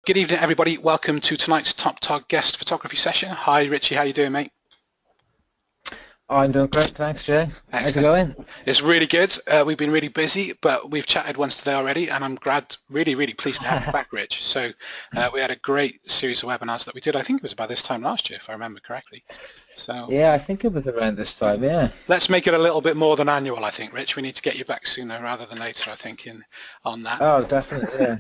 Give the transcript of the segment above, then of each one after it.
Good evening, everybody. Welcome to tonight's Top Target Guest Photography session. Hi, Richie. How you doing, mate? I'm doing great, thanks, Jay. How's it going? It's really good. We've been really busy, but we've chatted once today already, and I'm glad, really pleased to have you back, Rich. So we had a great series of webinars that we did. I think it was about this time last year, if I remember correctly. So Yeah, I think it was around this time, yeah. let's make it a little bit more than annual, I think, Rich. We need to get you back sooner rather than later, I think, on that. Oh, definitely,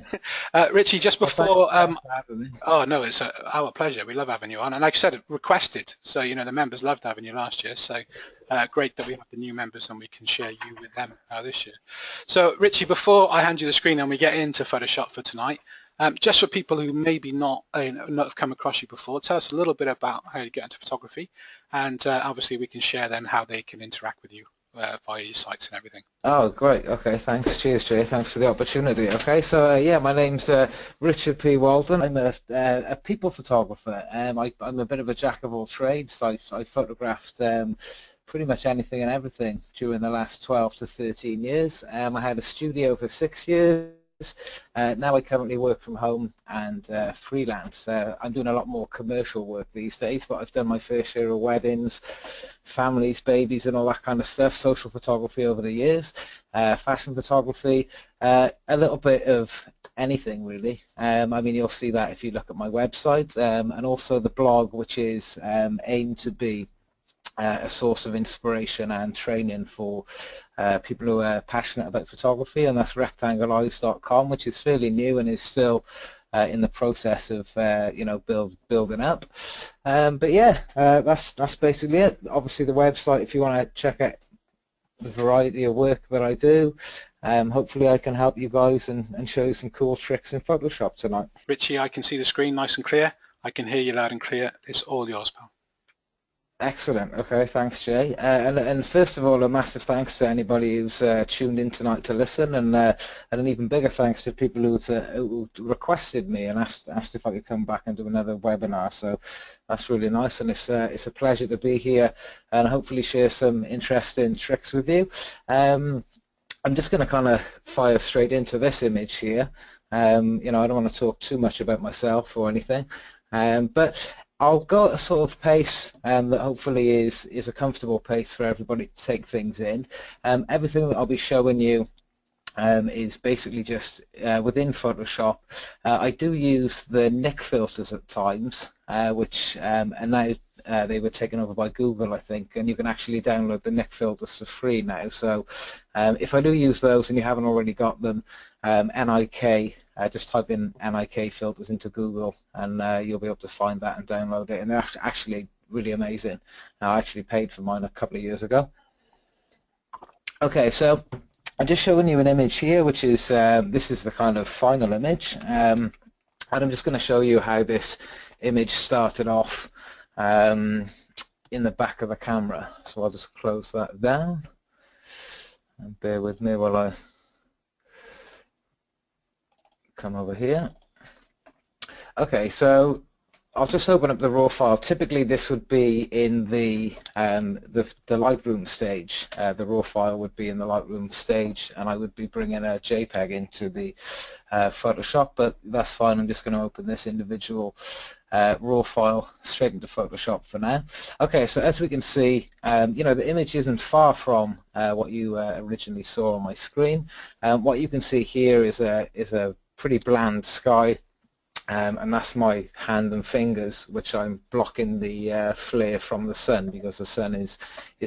yeah. Richie, just Well, before thanks for having me. oh no, it's our pleasure. We love having you on, and like I said, requested. So the members loved having you last year. So great that we have the new members and we can share you with them this year. So Richie, before I hand you the screen and we get into Photoshop for tonight, just for people who maybe not have come across you before, tell us a little bit about how you get into photography, and obviously we can share then how they can interact with you via your sites and everything. Oh, great. Okay, thanks. Cheers, Jay. Thanks for the opportunity. Okay, so yeah, my name's Richard P Walton. I'm a people photographer. I'm a bit of a jack of all trades. I photographed pretty much anything and everything during the last 12 to 13 years. I had a studio for 6 years. Now I currently work from home and freelance. I'm doing a lot more commercial work these days, but I've done my fair share of weddings, families, babies and all that kind of stuff, social photography over the years, fashion photography, a little bit of anything really. I mean, you'll see that if you look at my website, and also the blog, which is aimed to be a source of inspiration and training for people who are passionate about photography, and that's rectangleeyes.com, which is fairly new and is still in the process of building up. But yeah, that's basically it. Obviously, the website, if you want to check out the variety of work that I do. Hopefully I can help you guys and show you some cool tricks in Photoshop tonight. Richie, I can see the screen nice and clear. I can hear you loud and clear. It's all yours, pal. Excellent. Okay, thanks, Jay. And first of all, a massive thanks to anybody who's tuned in tonight to listen, and an even bigger thanks to people who requested me and asked if I could come back and do another webinar. So that's really nice, and it's a pleasure to be here and hopefully share some interesting tricks with you. I'm just going to kind of fire straight into this image here. I don't want to talk too much about myself or anything, but I'll go at a sort of pace that hopefully is a comfortable pace for everybody to take things in. Everything that I'll be showing you is basically just within Photoshop. I do use the Nick filters at times, which and now they were taken over by Google, I think, and you can actually download the Nick filters for free now. So if I do use those and you haven't already got them, NIK, just type in NIK filters into Google and you'll be able to find that and download it, and they're actually really amazing. I actually paid for mine a couple of years ago. Okay, so I'm just showing you an image here, which is this is the kind of final image, and I'm just going to show you how this image started off in the back of the camera. So I'll just close that down and bear with me while I come over here. Okay, so I'll just open up the raw file. Typically this would be in the Lightroom stage. The raw file would be in the Lightroom stage, and I would be bringing a JPEG into the Photoshop, but that's fine. I'm just going to open this individual raw file straight into Photoshop for now. Okay, so as we can see, the image isn't far from what you originally saw on my screen. What you can see here is a pretty bland sky, and that's my hand and fingers, which I'm blocking the flare from the sun because the sun is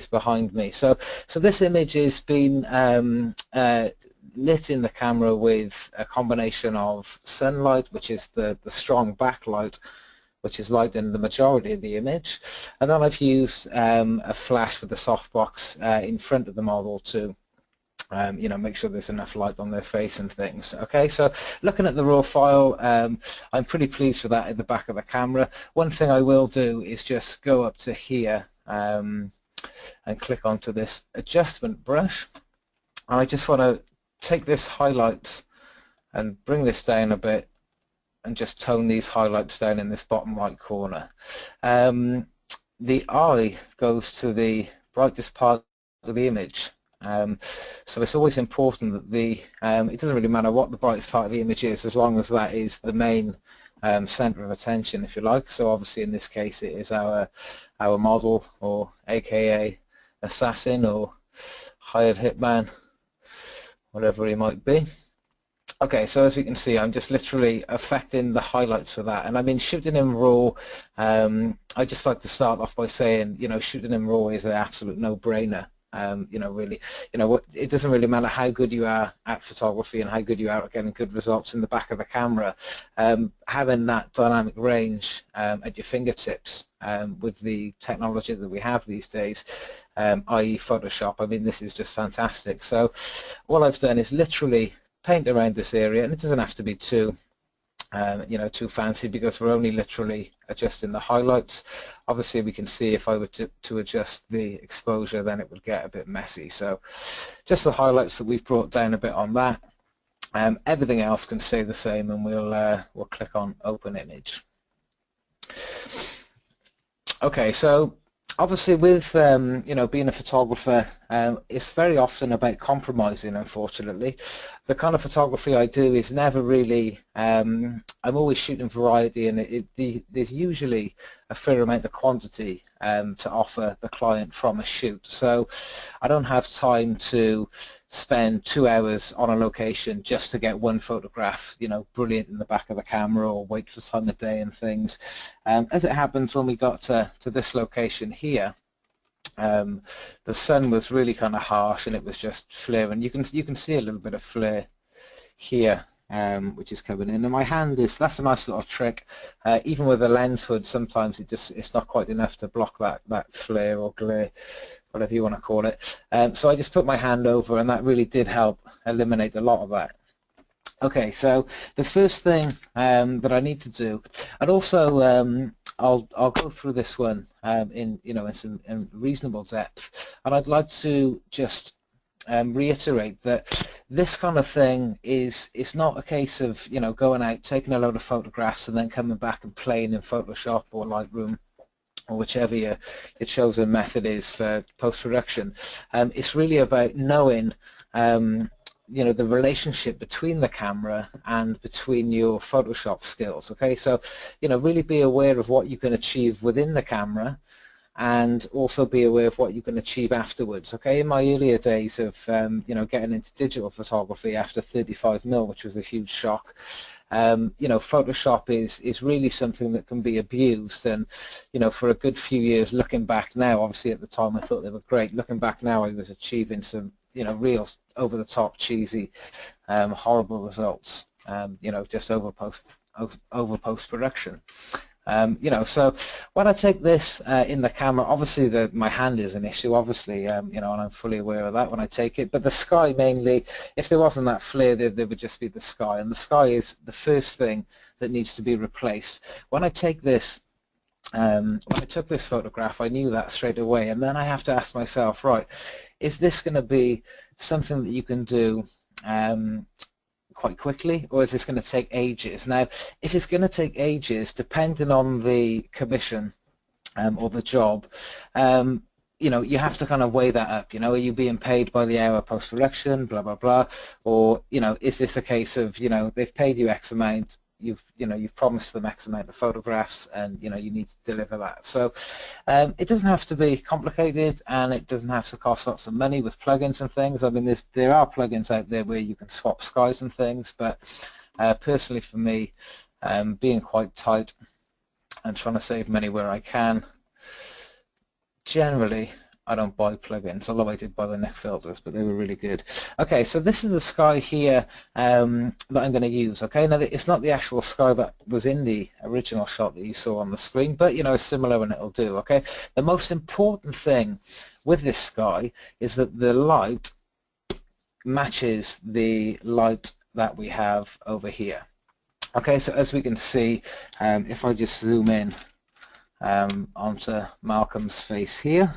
behind me. So this image has been lit in the camera with a combination of sunlight, which is the strong backlight, which is lighting the majority of the image, and then I've used a flash with a softbox in front of the model to make sure there's enough light on their face and things. Okay, so looking at the raw file, I'm pretty pleased with that at the back of the camera. One thing I will do is just go up to here and click onto this adjustment brush. I just want to take this highlights and bring this down a bit and just tone these highlights down in this bottom right corner. The eye goes to the brightest part of the image. So it's always important that it doesn't really matter what the brightest part of the image is, as long as that is the main center of attention, if you like. So obviously in this case it is our model, or aka assassin or hired hitman, whatever he might be. Okay, so as we can see, I'm just literally affecting the highlights for that. And I mean, shooting in RAW, I just like to start off by saying, you know, shooting in RAW is an absolute no-brainer. You know, really, you know, it doesn't really matter how good you are at photography and how good you are at getting good results in the back of the camera. Having that dynamic range at your fingertips with the technology that we have these days, i.e. Photoshop, I mean, this is just fantastic. So what I've done is literally paint around this area, and it doesn't have to be too you know, too fancy, because we're only literally adjusting the highlights. Obviously we can see if I were to adjust the exposure, then it would get a bit messy. So just the highlights that we've brought down a bit on that. Everything else can stay the same, and we'll click on open image. Okay, so obviously with you know, being a photographer, it's very often about compromising, unfortunately. The kind of photography I do is never really, I'm always shooting variety, and there's usually a fair amount of quantity to offer the client from a shoot. So I don't have time to spend 2 hours on a location just to get one photograph, you know, brilliant in the back of the camera, or wait for time of day and things. As it happens, when we got to this location here, the sun was really kind of harsh, and it was just flaring. You can see a little bit of flare here, which is coming in. And my hand that's a nice little trick. Even with a lens hood, sometimes it's not quite enough to block that flare or glare, whatever you want to call it. So I just put my hand over, and that really did help eliminate a lot of that. Okay, so the first thing that I need to do, and also I'll go through this one in in reasonable depth, and I'd like to just reiterate that this kind of thing it's not a case of, you know, going out, taking a load of photographs, and then coming back and playing in Photoshop or Lightroom, or whichever your chosen method is for post-production. It's really about knowing you know, the relationship between the camera and between your Photoshop skills. Okay, so, you know, really be aware of what you can achieve within the camera, and also be aware of what you can achieve afterwards. Okay, in my earlier days of you know, getting into digital photography after 35mm, which was a huge shock, you know, Photoshop is really something that can be abused. And, you know, for a good few years, looking back now, obviously at the time I thought they were great, looking back now I was achieving some, you know, real over-the-top, cheesy, horrible results, you know, just over post-production. You know, so when I take this in the camera, obviously my hand is an issue, obviously, you know, and I'm fully aware of that when I take it. But the sky mainly, if there wasn't that flare, there would just be the sky, and the sky is the first thing that needs to be replaced. When I take this, when I took this photograph, I knew that straight away, and then I have to ask myself, right, is this going to be something that you can do quite quickly, or is this going to take ages? Now, if it's going to take ages, depending on the commission or the job, you know, you have to kind of weigh that up. You know, are you being paid by the hour post-production, blah, blah, blah, or, you know, is this a case of, you know, they've paid you X amount, you've promised them X amount of photographs, and, you know, you need to deliver that. So it doesn't have to be complicated, and it doesn't have to cost lots of money with plugins and things. I mean, there are plugins out there where you can swap skies and things, but personally for me, being quite tight and trying to save money where I can, generally I don't buy plugins, although I did buy the neck filters, but they were really good. Okay, so this is the sky here that I'm going to use. Okay, now it's not the actual sky that was in the original shot that you saw on the screen, but, you know, it's similar and it'll do. Okay, the most important thing with this sky is that the light matches the light that we have over here. Okay, so as we can see, if I just zoom in onto Malcolm's face here,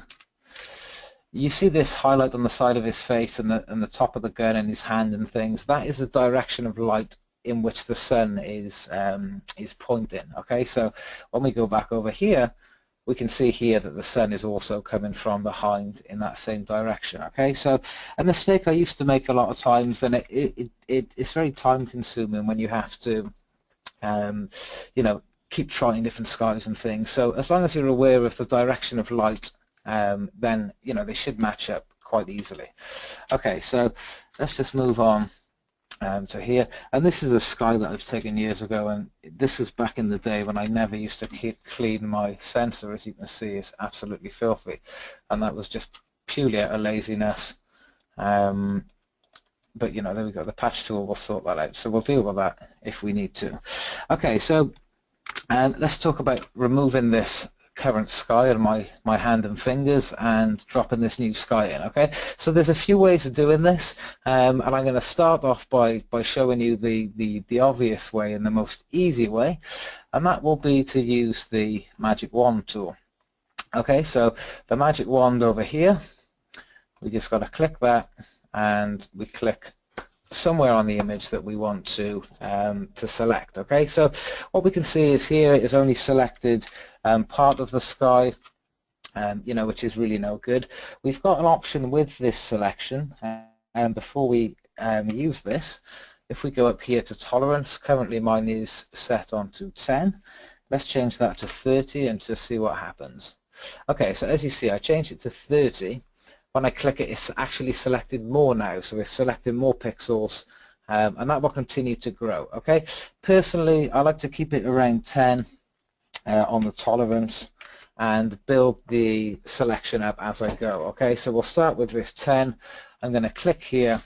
you see this highlight on the side of his face and the top of the gun and his hand and things. That is the direction of light in which the sun is pointing. Okay, so when we go back over here, we can see here that the sun is also coming from behind in that same direction. Okay, so a mistake I used to make a lot of times, and it's very time consuming when you have to you know, keep trying different skies and things. So as long as you're aware of the direction of light, then, you know, they should match up quite easily. Okay, so let's just move on to here, and this is a sky that I've taken years ago, and this was back in the day when I never used to clean my sensor. As you can see, it's absolutely filthy, and that was just purely out of laziness. But you know, there we go, the patch tool will sort that out, so we'll deal with that if we need to. Okay, so let's talk about removing this current sky on my hand and fingers and dropping this new sky in. Okay, so there's a few ways of doing this, and I'm going to start off by showing you the obvious way and the most easy way, and that will be to use the magic wand tool. Okay, so the magic wand over here, we just got to click that, and we click somewhere on the image that we want to select. Okay, so what we can see is here is only selected part of the sky, you know, which is really no good. We've got an option with this selection, and before we use this, if we go up here to tolerance, currently mine is set on to 10. Let's change that to 30 and just see what happens. Okay, so as you see, I changed it to 30. When I click it, it's actually selected more now, so it's selecting more pixels, and that will continue to grow. Okay, personally, I like to keep it around 10 on the tolerance and build the selection up as I go. Okay, so we'll start with this 10. I'm going to click here,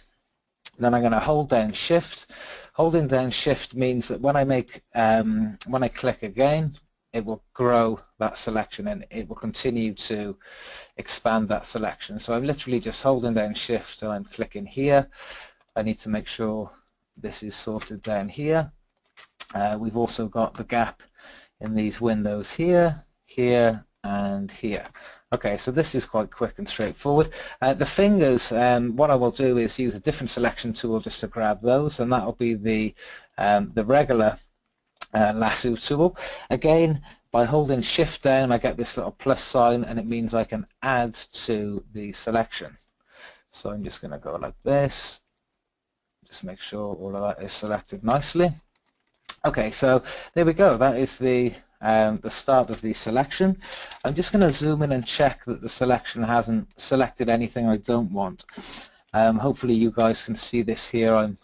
then I'm going to hold down Shift. Holding down Shift means that when I click again, it will grow that selection and it will continue to expand that selection. So I'm literally just holding down Shift and I'm clicking here. I need to make sure this is sorted down here. We've also got the gap in these windows here, here, and here. Okay, so this is quite quick and straightforward. The fingers, what I will do is use a different selection tool just to grab those, and that will be the regular lasso tool. Again, by holding Shift down, I get this little plus sign, and it means I can add to the selection. So I'm just going to go like this. Just make sure all of that is selected nicely. Okay, so there we go. That is the start of the selection. I'm just going to zoom in and check that the selection hasn't selected anything I don't want. Hopefully you guys can see this here. I'm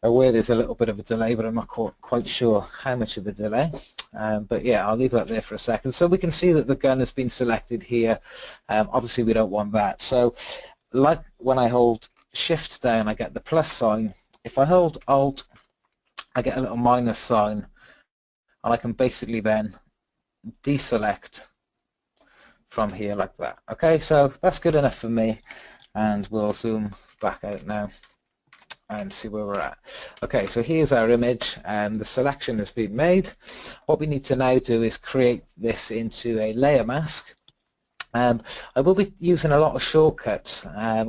aware there's a little bit of a delay, but I'm not quite sure how much of a delay. But yeah, I'll leave that there for a second. So we can see that the gun has been selected here. Obviously we don't want that. So like when I hold Shift down, I get the plus sign. If I hold Alt, I get a little minus sign, and I can basically then deselect from here like that. Okay, so that's good enough for me, and we'll zoom back out now and see where we're at. Okay, so here's our image, and the selection has been made. What we need to now do is create this into a layer mask. I will be using a lot of shortcuts,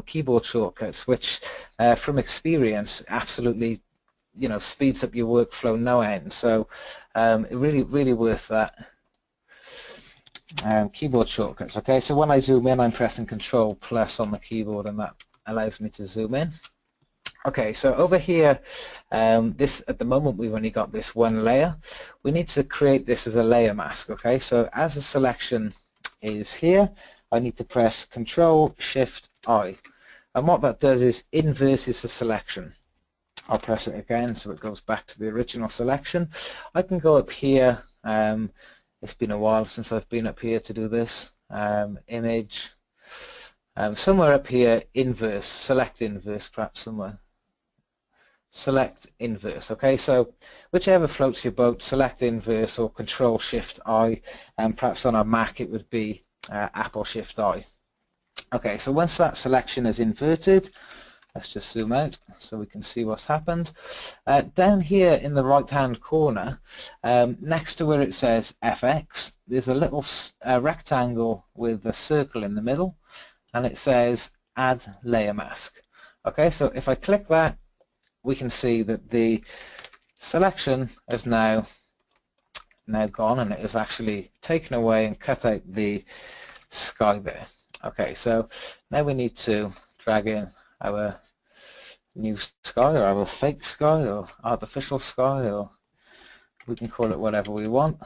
keyboard shortcuts, which from experience absolutely, you know, speeds up your workflow no end. So really worth that. Keyboard shortcuts. Okay, so when I zoom in, I'm pressing Control plus on the keyboard, and that allows me to zoom in. Okay, so over here, this at the moment we've only got this one layer. We need to create this as a layer mask. Okay, so as a selection is here, I need to press Control Shift I, and what that does is inverses the selection. I'll press it again so it goes back to the original selection. I can go up here. It's been a while since I've been up here to do this. Image. Somewhere up here, inverse, select inverse, perhaps somewhere. Select inverse. Okay, so whichever floats your boat, select inverse or Control Shift I, and perhaps on a Mac it would be Apple Shift I. Okay, so once that selection is inverted, let's just zoom out so we can see what's happened. Down here in the right hand corner, next to where it says FX, there's a little rectangle with a circle in the middle, and it says Add Layer Mask. Okay, so if I click that, we can see that the selection is now gone, and it is actually taken away and cut out the sky there. Okay, so now we need to drag in our new sky, or our fake sky, or artificial sky, or We can call it whatever we want.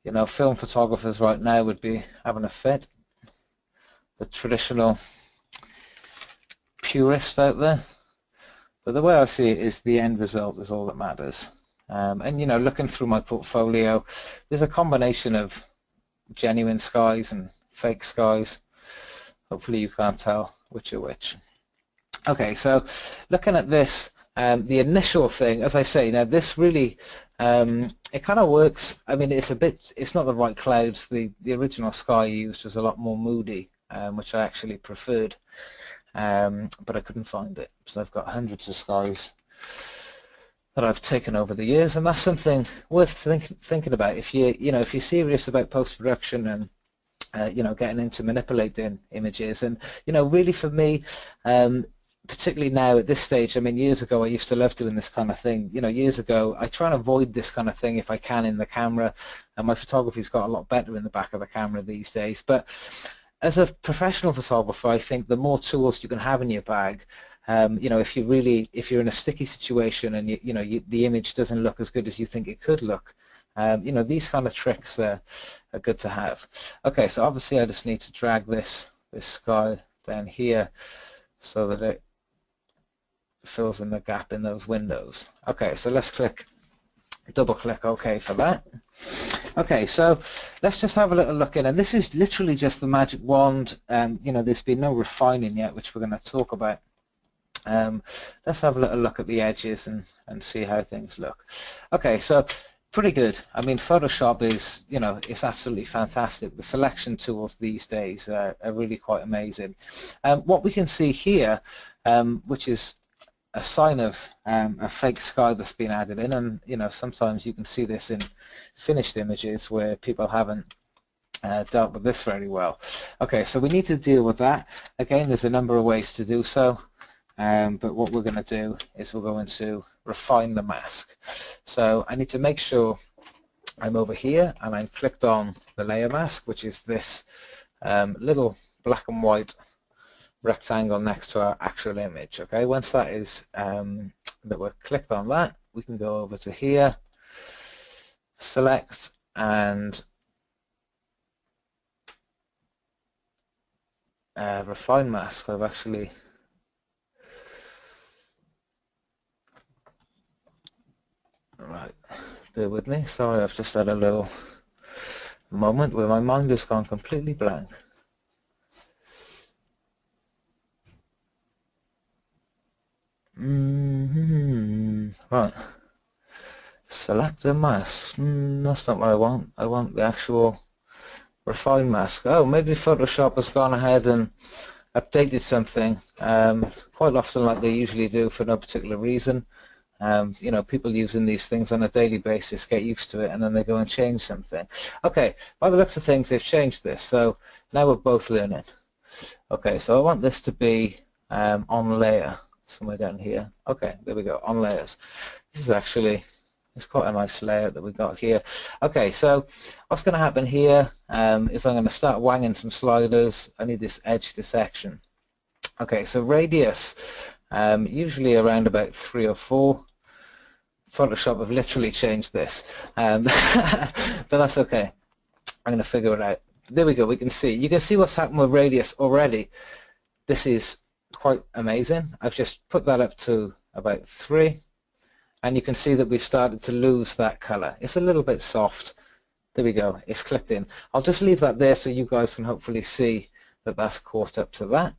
You know, film photographers right now would be having a fit. The traditional purist out there. But the way I see it is the end result is all that matters. And you know, looking through my portfolio, there's a combination of genuine skies and fake skies. Hopefully you can't tell which are which. Okay, so looking at this, the initial thing, as I say, now this really, it kind of works. I mean, it's not the right clouds. The original sky used was a lot more moody, which I actually preferred, but I couldn't find it. So I've got hundreds of skies that I've taken over the years, and that's something worth thinking about if if you're serious about post-production and you know, getting into manipulating images. And you know, really for me, particularly now at this stage, I mean, years ago I used to love doing this kind of thing. You know, years ago I try and avoid this kind of thing if I can in the camera, and my photography's got a lot better in the back of the camera these days. But as a professional photographer, I think the more tools you can have in your bag, you know, if you're in a sticky situation and the image doesn't look as good as you think it could look, you know, these kind of tricks are good to have. Okay, so obviously I just need to drag this sky down here so that it fills in the gap in those windows. Okay, so let's double click OK for that. Okay, so let's just have a little look in, and this is literally just the magic wand. You know, there's been no refining yet, which we're going to talk about. Let's have a little look at the edges and see how things look. Okay, so pretty good. I mean, Photoshop is, you know, it's absolutely fantastic. The selection tools these days are really quite amazing. What we can see here, which is a sign of a fake sky that's been added in, and you know, sometimes you can see this in finished images where people haven't dealt with this very well. Okay, so we need to deal with that. Again, there's a number of ways to do so, but what we're going to do is we're going to refine the mask. So I need to make sure I'm over here and I'm clicked on the layer mask, which is this little black and white rectangle next to our actual image. Okay, once that is that we're clicked on that, we can go over to here, select, and refine mask. I've actually right, bear with me, sorry, I've just had a little moment where my mind has gone completely blank. Right, select the mask. That's not what I want. I want the actual refine mask. Oh, maybe Photoshop has gone ahead and updated something, quite often, like they usually do, for no particular reason. You know, people using these things on a daily basis get used to it, and then they go and change something. Okay, by the looks of things, they've changed this, so now we're both learning. Okay, so I want this to be on layer, somewhere down here. Okay, there we go, on layers. This is actually, it's quite a nice layout that we've got here. Okay, so what's going to happen here is I'm going to start wanging some sliders. I need this edge dissection. Okay, so radius, usually around about 3 or 4. Photoshop have literally changed this, but that's okay. I'm going to figure it out. There we go, we can see. You can see what's happened with radius already. This is quite amazing. I've just put that up to about 3, and you can see that we've started to lose that color. It's a little bit soft. There we go, it's clicked in. I'll just leave that there so you guys can hopefully see that that's caught up to that.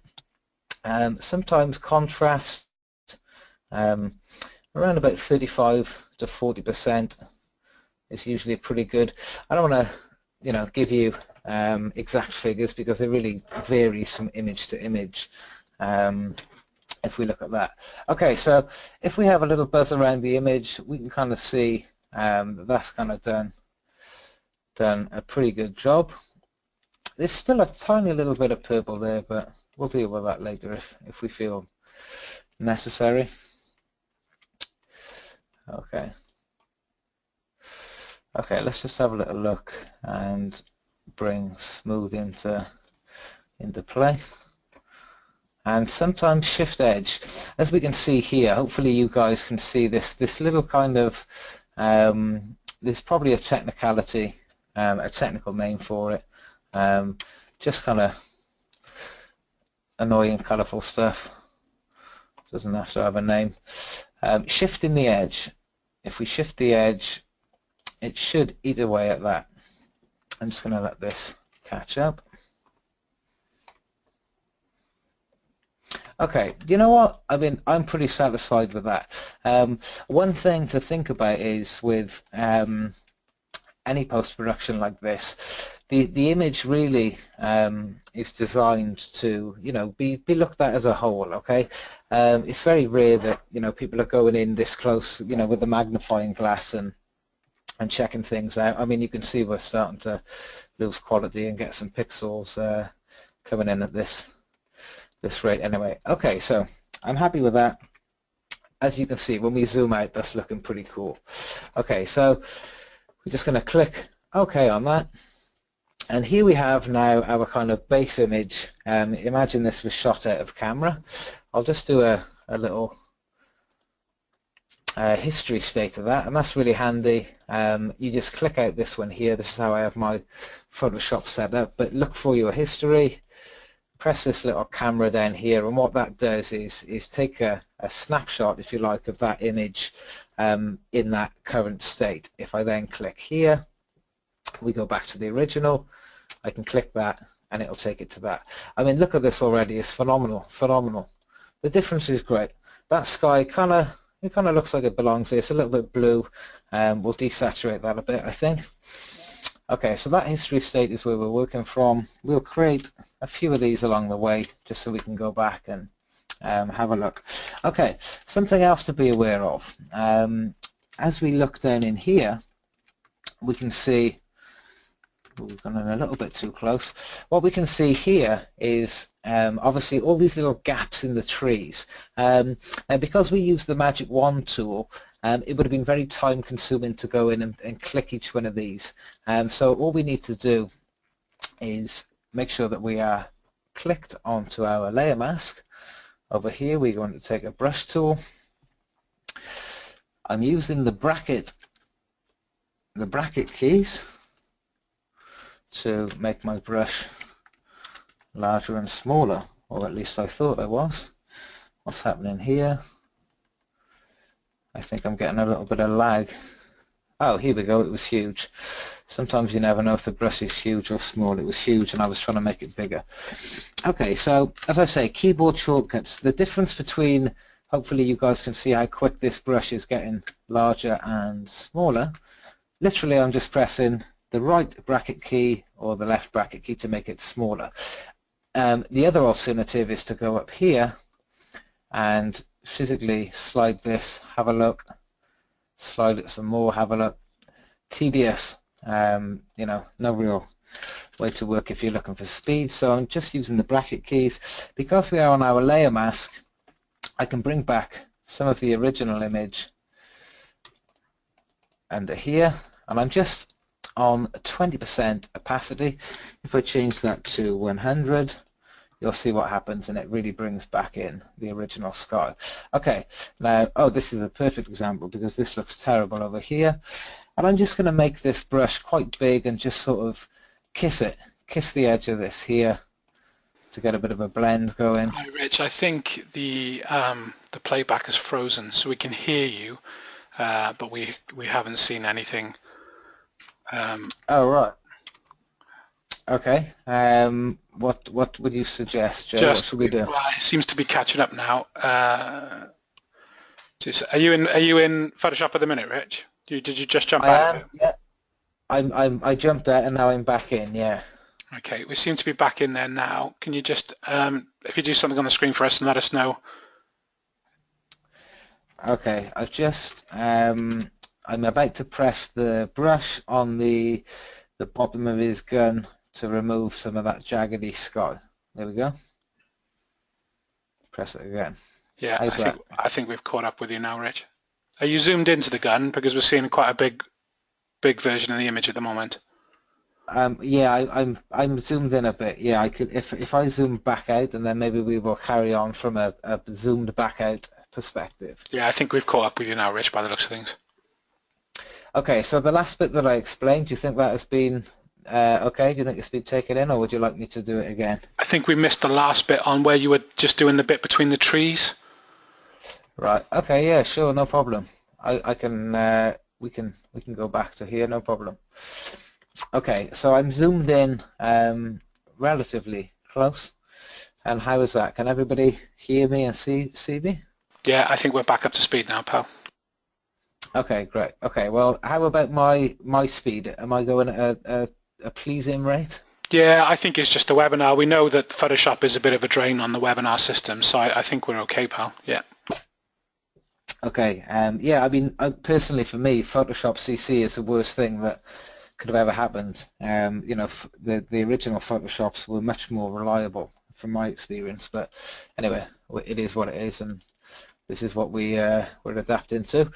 Sometimes contrast, around about 35 to 40% is usually pretty good. I don't want to, you know, give you exact figures because it really varies from image to image. If we look at that. Okay, so if we have a little buzz around the image, we can kind of see that's kind of done a pretty good job. There's still a tiny little bit of purple there, but we'll deal with that later if we feel necessary. Okay. Okay, let's just have a little look and bring smooth into play. And sometimes shift edge, as we can see here. Hopefully you guys can see this little kind of There's probably a technicality, a technical name for it. Just kind of annoying, colourful stuff. Doesn't have to have a name. Shifting the edge. If we shift the edge, it should eat away at that. I'm just going to let this catch up. Okay, you know what? I mean, I'm pretty satisfied with that. One thing to think about is with any post-production like this, the image really is designed to, you know, be looked at as a whole. Okay, it's very rare that, you know, people are going in this close, you know, with a magnifying glass and checking things out. I mean, you can see we're starting to lose quality and get some pixels coming in at this rate anyway. Okay, so I'm happy with that. As you can see, when we zoom out, that's looking pretty cool. Okay, so we're just going to click OK on that. And here we have now our kind of base image. Imagine this was shot out of camera. I'll just do a little history state of that, and that's really handy. You just click out this one here. This is how I have my Photoshop set up, but look for your history. Press this little camera down here, and what that does is take a snapshot, if you like, of that image in that current state. If I then click here, we go back to the original. I can click that and it'll take it to that. I mean, look at this already. It's phenomenal, phenomenal. The difference is great. That sky kind of looks like it belongs there. It's a little bit blue. We'll desaturate that a bit, I think. Okay, so that history state is where we're working from. We'll create a few of these along the way just so we can go back and have a look. Okay, something else to be aware of. As we look down in here, we can see, we've gone in a little bit too close. What we can see here is obviously all these little gaps in the trees. And because we use the magic wand tool, it would have been very time consuming to go in and click each one of these. So all we need to do is make sure that we are clicked onto our layer mask. Over here we're going to take a brush tool. I'm using the bracket keys to make my brush larger and smaller, or at least I thought I was. What's happening here? I think I'm getting a little bit of lag. Oh, here we go, it was huge. Sometimes you never know if the brush is huge or small. It was huge and I was trying to make it bigger. Okay, so as I say, keyboard shortcuts. The difference between, hopefully you guys can see how quick this brush is getting larger and smaller. Literally I'm just pressing the right bracket key or the left bracket key to make it smaller. The other alternative is to go up here and physically slide this, have a look, slide it some more, have a look. Tedious, you know, no real way to work if you're looking for speed, so I'm just using the bracket keys. Because we are on our layer mask, I can bring back some of the original image under here, and I'm just on 20% opacity. If I change that to 100, you'll see what happens, and it really brings back in the original sky. Okay, now, oh, this is a perfect example because this looks terrible over here, and I'm just going to make this brush quite big and just sort of kiss the edge of this here to get a bit of a blend going. Hi, Rich. I think the playback is frozen, so we can hear you, but we haven't seen anything. Oh, right. Okay. What would you suggest, Joe? What should we do? Well, it seems to be catching up now. Are you in Photoshop at the minute, Rich? Did you just jump out of it? Yeah. I jumped out and now I'm back in. Yeah. Okay, we seem to be back in there now. Can you just, if you do something on the screen for us and let us know? Okay, I've just, I'm about to press the brush on the bottom of his gun to remove some of that jaggedy sky. There we go. Press it again. Yeah, I think we've caught up with you now, Rich. Are you zoomed into the gun? Because we're seeing quite a big version of the image at the moment. Yeah, I'm zoomed in a bit. Yeah, I could if I zoom back out, and then maybe we will carry on from a zoomed back out perspective. Yeah, I think we've caught up with you now, Rich, by the looks of things. Okay, so the last bit that I explained, do you think that has been okay? Do you think it's been taken in, or would you like me to do it again? I think we missed the last bit on where you were just doing the bit between the trees. Right. Okay. Yeah. Sure. No problem. I can. We can go back to here. No problem. Okay. So I'm zoomed in relatively close. And how is that? Can everybody hear me and see me? Yeah, I think we're back up to speed now, pal. Okay. Great. Okay. Well, how about my speed? Am I going at a pleasing rate? Yeah, I think it's just the webinar. We know that Photoshop is a bit of a drain on the webinar system, so I think we're okay, pal. Yeah. Okay. Yeah. I mean, personally, for me, Photoshop CC is the worst thing that could have ever happened. You know, the original Photoshops were much more reliable from my experience. But anyway, it is what it is, and this is what we're adapting to.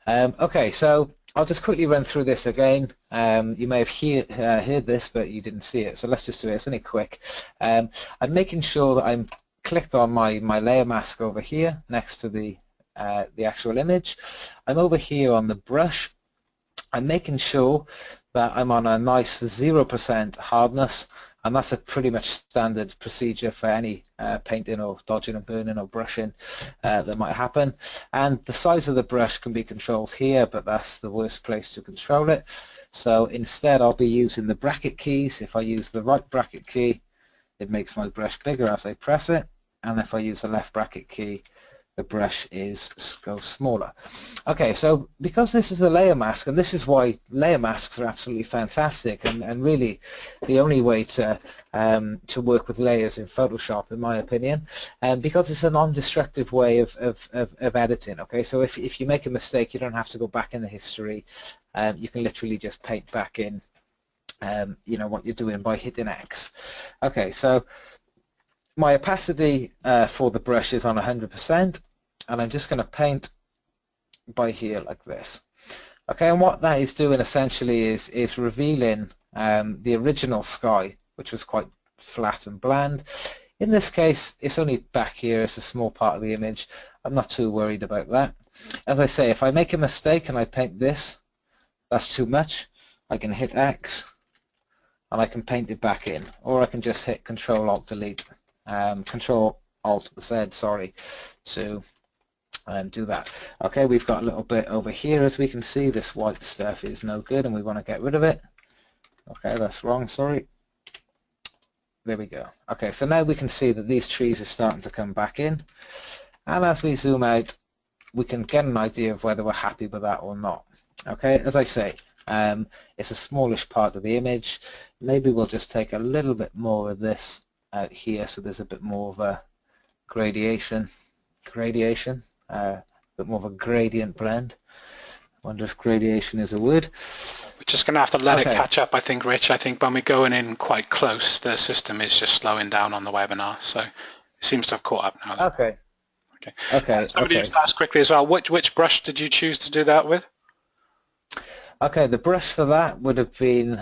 Okay, so I'll just quickly run through this again. You may have heard this, but you didn't see it. So let's just do it. It's only quick. I'm making sure that I'm clicked on my layer mask over here next to the actual image. I'm over here on the brush. I'm making sure that I'm on a nice 0% hardness, and that's a pretty much standard procedure for any painting or dodging and burning or brushing that might happen. And the size of the brush can be controlled here, but that's the worst place to control it. So instead I'll be using the bracket keys. If I use the right bracket key, it makes my brush bigger as I press it, and if I use the left bracket key, the brush goes smaller. Okay, so because this is a layer mask, and this is why layer masks are absolutely fantastic, and really the only way to work with layers in Photoshop, in my opinion, because it's a non-destructive way of editing. Okay, so if you make a mistake, you don't have to go back in the history. You can literally just paint back in, you know, what you're doing by hitting X. Okay, so my opacity for the brush is on 100%, and I'm just going to paint by here like this. Okay, and what that is doing essentially is revealing the original sky, which was quite flat and bland. In this case, it's only back here, it's a small part of the image. I'm not too worried about that. As I say, if I make a mistake and I paint this, that's too much, I can hit X and I can paint it back in, or I can just hit Control-Alt-Delete. Control-Alt-Z, sorry, to do that. Okay, we've got a little bit over here. As we can see, this white stuff is no good and we want to get rid of it. Okay, that's wrong, sorry. There we go. Okay, so now we can see that these trees are starting to come back in, and as we zoom out we can get an idea of whether we're happy with that or not. Okay, as I say, it's a smallish part of the image. Maybe we'll just take a little bit more of this out here so there's a bit more of a gradation, a bit more of a gradient blend. I wonder if gradation is a word. We're just going to have to let it catch up, I think, Rich. I think when we're going in quite close, the system is just slowing down on the webinar, so it seems to have caught up now. Okay. Somebody just asked quickly as well, which brush did you choose to do that with? Okay, the brush for that would have been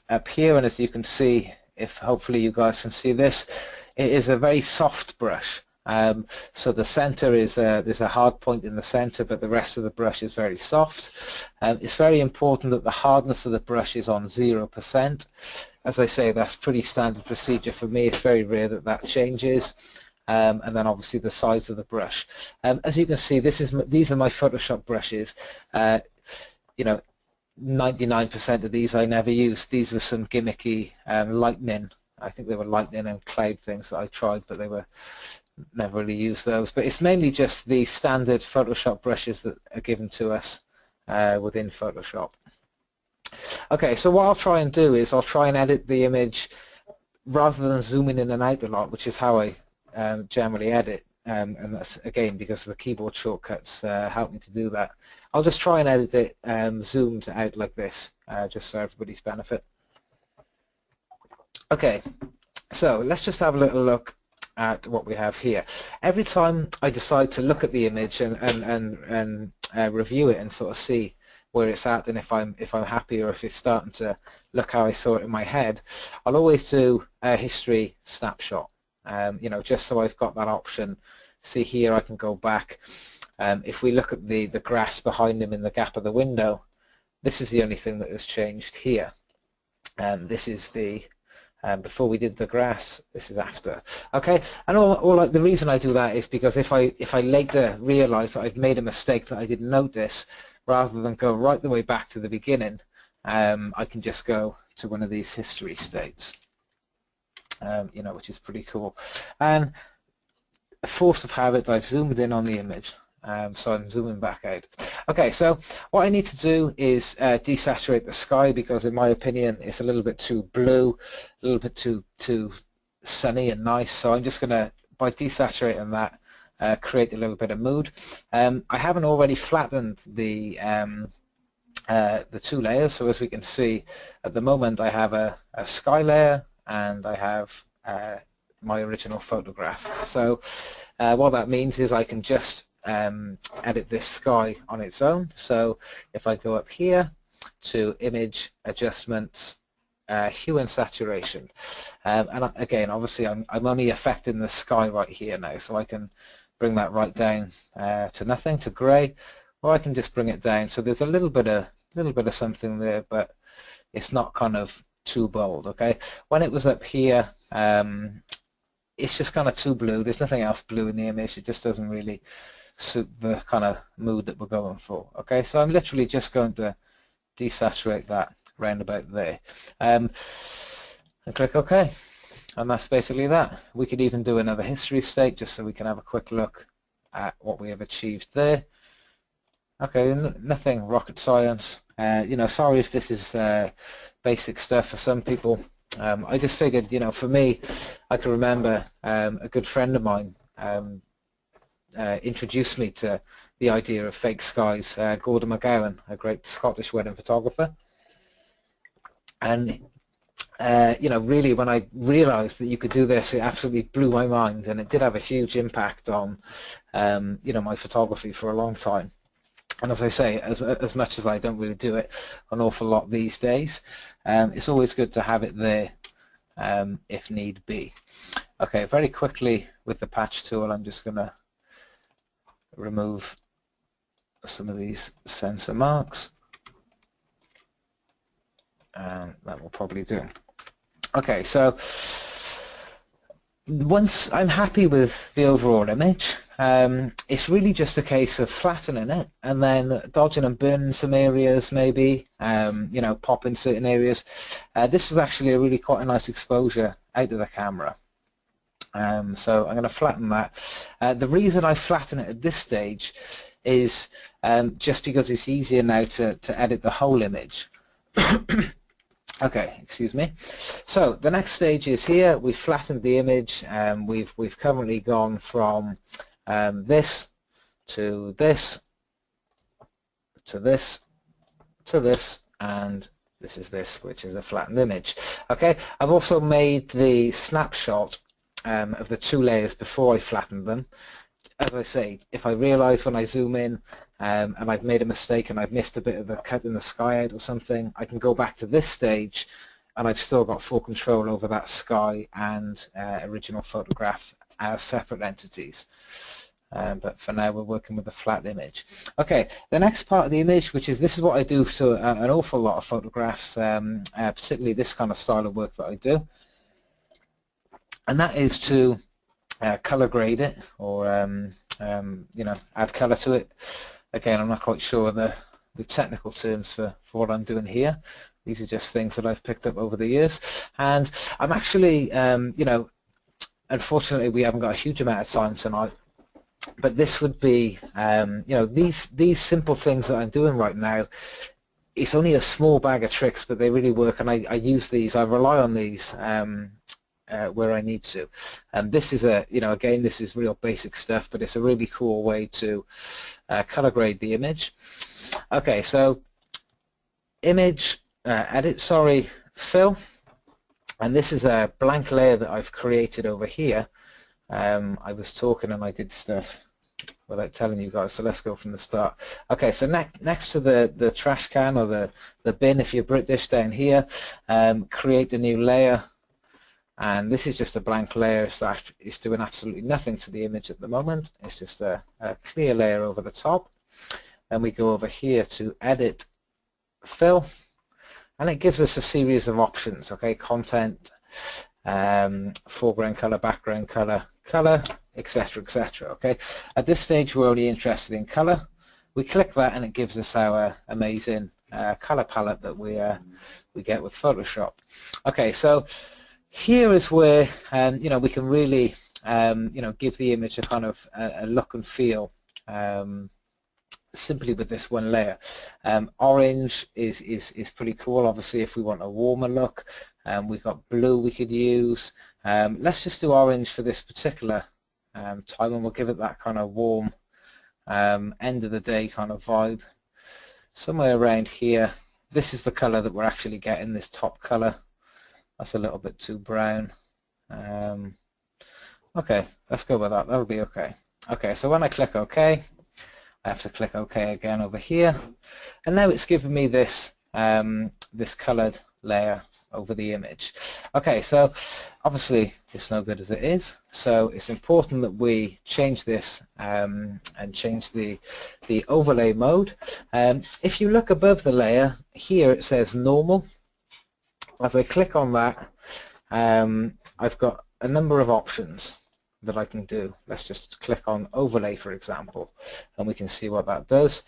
up here, and as you can see, if hopefully you guys can see this, it is a very soft brush. So the center is there's a hard point in the center, but the rest of the brush is very soft. It's very important that the hardness of the brush is on 0%. As I say, that's pretty standard procedure for me. It's very rare that that changes. And then obviously the size of the brush. As you can see, these are my Photoshop brushes. You know, 99% of these I never used. These were some gimmicky lightning. I think they were lightning and cloud things that I tried, but they were never really used those. But it's mainly just the standard Photoshop brushes that are given to us within Photoshop. Okay, so what I'll try and do is I'll try and edit the image rather than zooming in and out a lot, which is how I generally edit. And that's again because the keyboard shortcuts help me to do that. I'll just try and edit it zoomed out like this, just for everybody's benefit. Okay, so let's just have a little look at what we have here. Every time I decide to look at the image and review it and sort of see where it's at and if I'm happy or if it's starting to look how I saw it in my head, I'll always do a history snapshot. You know, just so I've got that option. See here, I can go back. If we look at the grass behind him in the gap of the window, This is the only thing that has changed here. This is the before we did the grass. This is after. Okay, and the reason I do that is because if I later realize that I've made a mistake that I didn't notice, rather than go right the way back to the beginning, I can just go to one of these history states, you know, which is pretty cool. And a force of habit, I've zoomed in on the image. So I'm zooming back out. Okay, so what I need to do is desaturate the sky, because in my opinion it's a little bit too blue, a little bit too sunny and nice. So I'm just going to, by desaturating that, create a little bit of mood. I haven't already flattened the two layers, so as we can see at the moment I have a sky layer and I have my original photograph. So what that means is I can just edit this sky on its own. So if I go up here to image adjustments, hue and saturation, and again obviously I'm only affecting the sky right here now, so I can bring that right down to nothing, to grey, or I can just bring it down. So there's a little bit of something there, but it's not kind of too bold. Okay, when it was up here, it's just kind of too blue. There's nothing else blue in the image. It just doesn't really suit the kind of mood that we're going for. Okay, so I'm literally just going to desaturate that round about there, and click OK, and that's basically that. We could even do another history state just so we can have a quick look at what we have achieved there. Okay, nothing rocket science. You know, sorry if this is basic stuff for some people. I just figured, you know, for me, I can remember a good friend of mine introduced me to the idea of fake skies, Gordon McGowan, a great Scottish wedding photographer. And you know, really when I realized that you could do this, it absolutely blew my mind, and it did have a huge impact on you know, my photography for a long time. And as I say, as much as I don't really do it an awful lot these days, it's always good to have it there if need be. Okay, very quickly with the patch tool, I'm just going to remove some of these sensor marks, and that will probably do. Okay, so once I'm happy with the overall image, it's really just a case of flattening it and then dodging and burning some areas, maybe, you know, popping certain areas. This was actually a really quite a nice exposure out of the camera. So I'm going to flatten that. The reason I flatten it at this stage is just because it's easier now to edit the whole image. Okay, excuse me. So the next stage is here. We've flattened the image. We've currently gone from this to this to this to this, and this is this, which is a flattened image. Okay, I've also made the snapshot of the two layers before I flattened them. As I say, if I realize when I zoom in and I've made a mistake and I've missed a bit of the cut in the sky out or something, I can go back to this stage and I've still got full control over that sky and original photograph as separate entities. But for now we're working with a flat image. Okay, the next part of the image, which is, this is what I do to an awful lot of photographs, particularly this kind of style of work that I do, and that is to color grade it, or you know, add color to it. Again, I'm not quite sure the technical terms for what I'm doing here. These are just things that I've picked up over the years, and I'm actually you know, unfortunately we haven't got a huge amount of time tonight, but this would be you know, these simple things that I'm doing right now, it's only a small bag of tricks, but they really work, and I use these, I rely on these where I need to. And this is a, you know, again, this is real basic stuff, but it's a really cool way to color grade the image. Okay, so image edit, sorry, fill, and this is a blank layer that I've created over here. I was talking and I did stuff without telling you guys, so let's go from the start. Okay, so next to the trash can, or the bin if you're British, down here, create a new layer. And this is just a blank layer, so it's doing absolutely nothing to the image at the moment. It's just a clear layer over the top. Then we go over here to edit, fill, and it gives us a series of options, okay, content, foreground color, background color, color, etc., etc. Okay, at this stage we're only interested in color. We click that and it gives us our amazing color palette that we get with Photoshop. Okay, so here is where you know, we can really you know, give the image a kind of a look and feel simply with this one layer. Orange is pretty cool, obviously, if we want a warmer look. We've got blue we could use. Let's just do orange for this particular time, and we'll give it that kind of warm end of the day kind of vibe. Somewhere around here. This is the color that we're actually getting, this top color. That's a little bit too brown. Okay, let's go with that. That'll be okay. Okay, so when I click OK, I have to click OK again over here, and now it's given me this this colored layer over the image. Okay, so obviously it's no good as it is, so it's important that we change this and change the overlay mode. If you look above the layer, here it says normal. As I click on that, I've got a number of options that I can do. Let's just click on overlay, for example, and we can see what that does.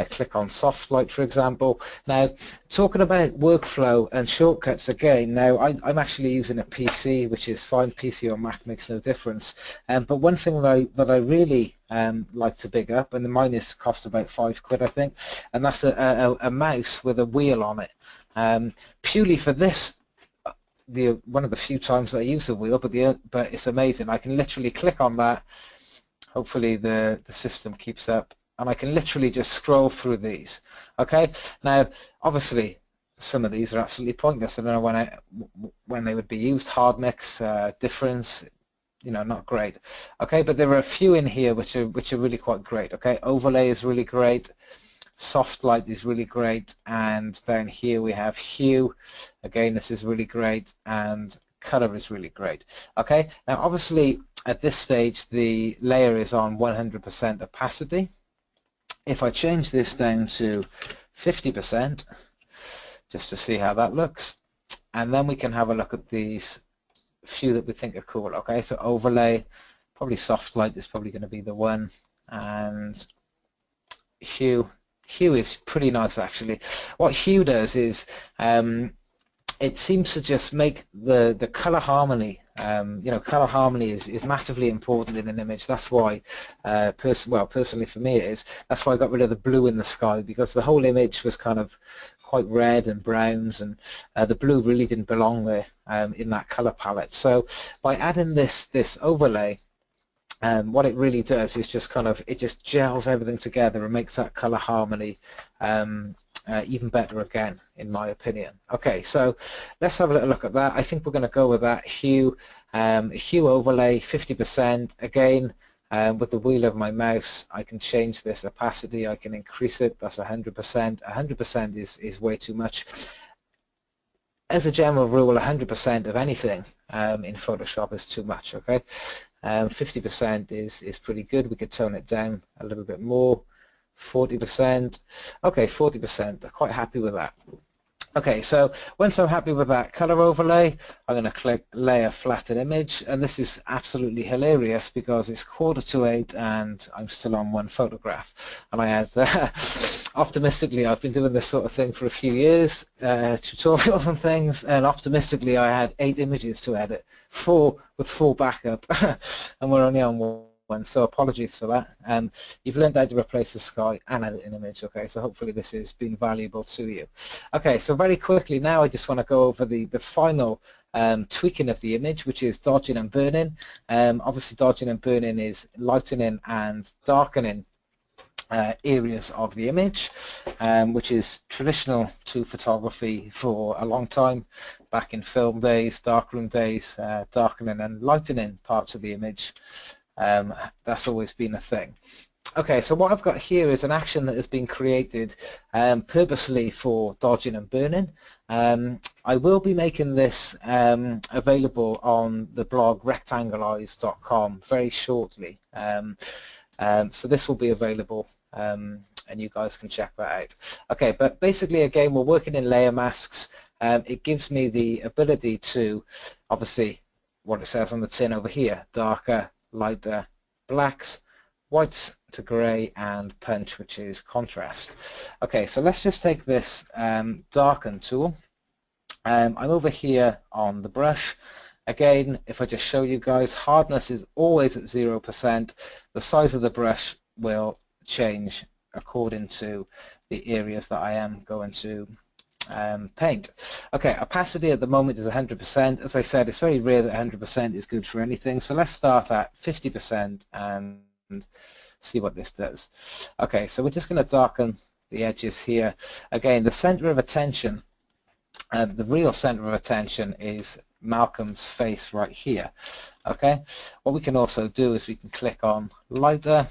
Click on soft light, for example. Now, talking about workflow and shortcuts again, now I'm actually using a PC, which is fine. PC or Mac makes no difference. But one thing that I really like to big up, and mine is cost about £5, I think, and that's a mouse with a wheel on it. Purely for this, one of the few times that I use the wheel, but it's amazing. I can literally click on that. Hopefully the system keeps up, and I can literally just scroll through these. Okay, now obviously some of these are absolutely pointless. I don't know when they would be used. Hard mix, difference, you know, not great. Okay, but there are a few in here which are really quite great. Okay, overlay is really great. Soft light is really great, and down here we have hue. Again, this is really great, and color is really great. Okay, now obviously at this stage the layer is on 100% opacity. If I change this down to 50%, just to see how that looks, and then we can have a look at these few that we think are cool. Okay, so overlay, probably soft light is probably going to be the one, and hue. Hue is pretty nice, actually. What hue does is it seems to just make the color harmony. You know, color harmony is massively important in an image. That's why, personally for me it is. That's why I got rid of the blue in the sky, because the whole image was kind of quite red and browns, and the blue really didn't belong there in that color palette. So by adding this overlay, what it really does is just kind of, it just gels everything together and makes that color harmony even better again, in my opinion. Okay, so let's have a little look at that. I think we're going to go with that hue, hue overlay 50%. Again, with the wheel of my mouse, I can change this opacity. I can increase it. That's 100%. 100% is way too much. As a general rule, 100% of anything in Photoshop is too much. Okay. 50% is pretty good. We could tone it down a little bit more. 40%. Okay, 40%. I'm quite happy with that. Okay, so once I'm happy with that color overlay, I'm going to click Layer Flatten Image, and this is absolutely hilarious because it's 7:45 and I'm still on one photograph. And I had, optimistically, I've been doing this sort of thing for a few years, tutorials and things, and optimistically I had 8 images to edit, 4 with full backup, and we're only on one. So apologies for that. You've learned how to replace the sky and edit an image. Okay, so hopefully this has been valuable to you. Okay, so very quickly now I just want to go over the final tweaking of the image, which is dodging and burning. Obviously dodging and burning is lightening and darkening areas of the image, which is traditional to photography for a long time. Back in film days, darkroom days, darkening and lightening parts of the image. That's always been a thing. Okay, so what I've got here is an action that has been created purposely for dodging and burning. I will be making this available on the blog rectangleize.com very shortly. So this will be available and you guys can check that out. Okay, but basically again we're working in layer masks. It gives me the ability to, obviously what it says on the tin over here, darker, lighter, blacks, whites to grey, and punch, which is contrast. Okay, so let's just take this darken tool. I'm over here on the brush. Again, if I just show you guys, hardness is always at 0%. The size of the brush will change according to the areas that I am going to paint. Okay, opacity at the moment is 100%. As I said, it's very rare that 100% is good for anything, so let's start at 50% and see what this does. Okay, so we're just going to darken the edges here. Again, the center of attention, the real center of attention is Malcolm's face right here. Okay, what we can also do is we can click on lighter,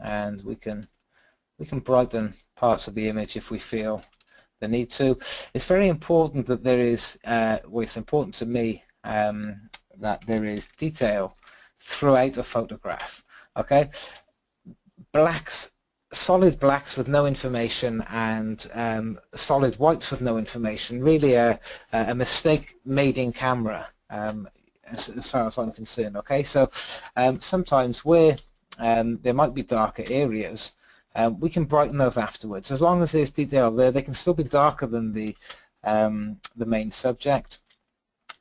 and we can brighten parts of the image if we feel the need to. It's very important that there is, well, it's important to me that there is detail throughout a photograph. Okay, blacks, solid blacks with no information, and solid whites with no information, really a mistake made in camera, as far as I'm concerned. Okay, so sometimes where there might be darker areas, we can brighten those afterwards. As long as there's detail there, they can still be darker than the main subject,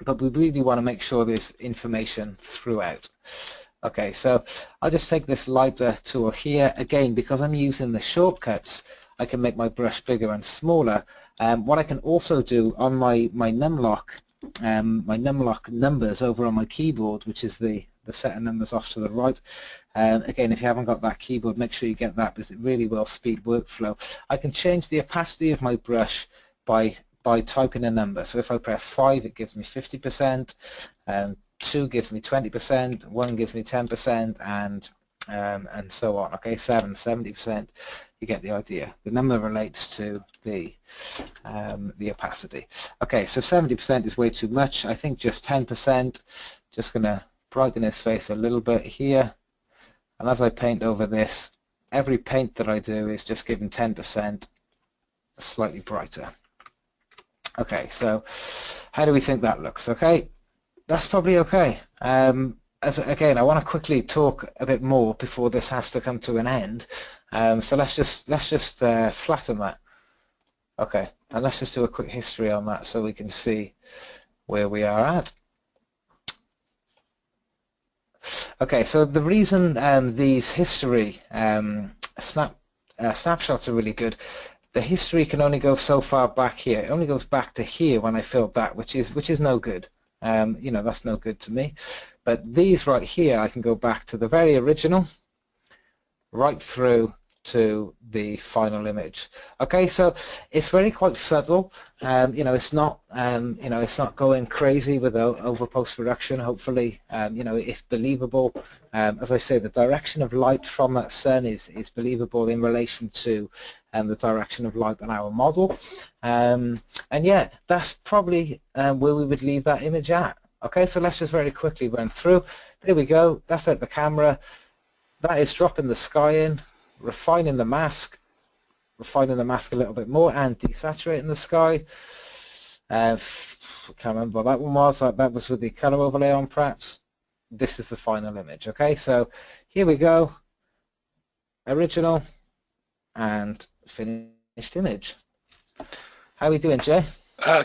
but we really want to make sure there's information throughout. Okay, so I'll just take this lighter tool here. Again, because I'm using the shortcuts, I can make my brush bigger and smaller. What I can also do on my numlock numbers over on my keyboard, which is the set of numbers off to the right. Again, if you haven't got that keyboard, make sure you get that, because it really will speed workflow. I can change the opacity of my brush by typing a number. So if I press 5, it gives me 50%, 2 gives me 20%, 1 gives me 10%, and so on. Okay, 7, 70%. You get the idea. The number relates to the opacity. Okay, so 70% is way too much. I think just 10%. Just going to brighten his face a little bit here. And as I paint over this, every paint that I do is just giving 10% slightly brighter. Okay, so how do we think that looks? Okay, that's probably okay. Again, I want to quickly talk a bit more before this has to come to an end. So let's just flatten that. Okay, and let's just do a quick history on that so we can see where we are at. Okay, so the reason these history snapshots are really good, the history can only go so far back here. It only goes back to here when I filled that, which is no good. You know, that's no good to me. But these right here, I can go back to the very original, right through to the final image. Okay, so it's very quite subtle. You know, it's not you know, it's not going crazy with over post-production. Hopefully, you know, it's believable. As I say, the direction of light from that sun is believable in relation to the direction of light on our model. And yeah, that's probably where we would leave that image at. Okay, so let's just very quickly run through. There we go. That's at the camera. That is dropping the sky in, refining the mask a little bit more, and desaturating the sky. I can't remember what that one was. That was with the color overlay on, perhaps. This is the final image. Okay, so here we go. Original and finished image. How are we doing, Jay?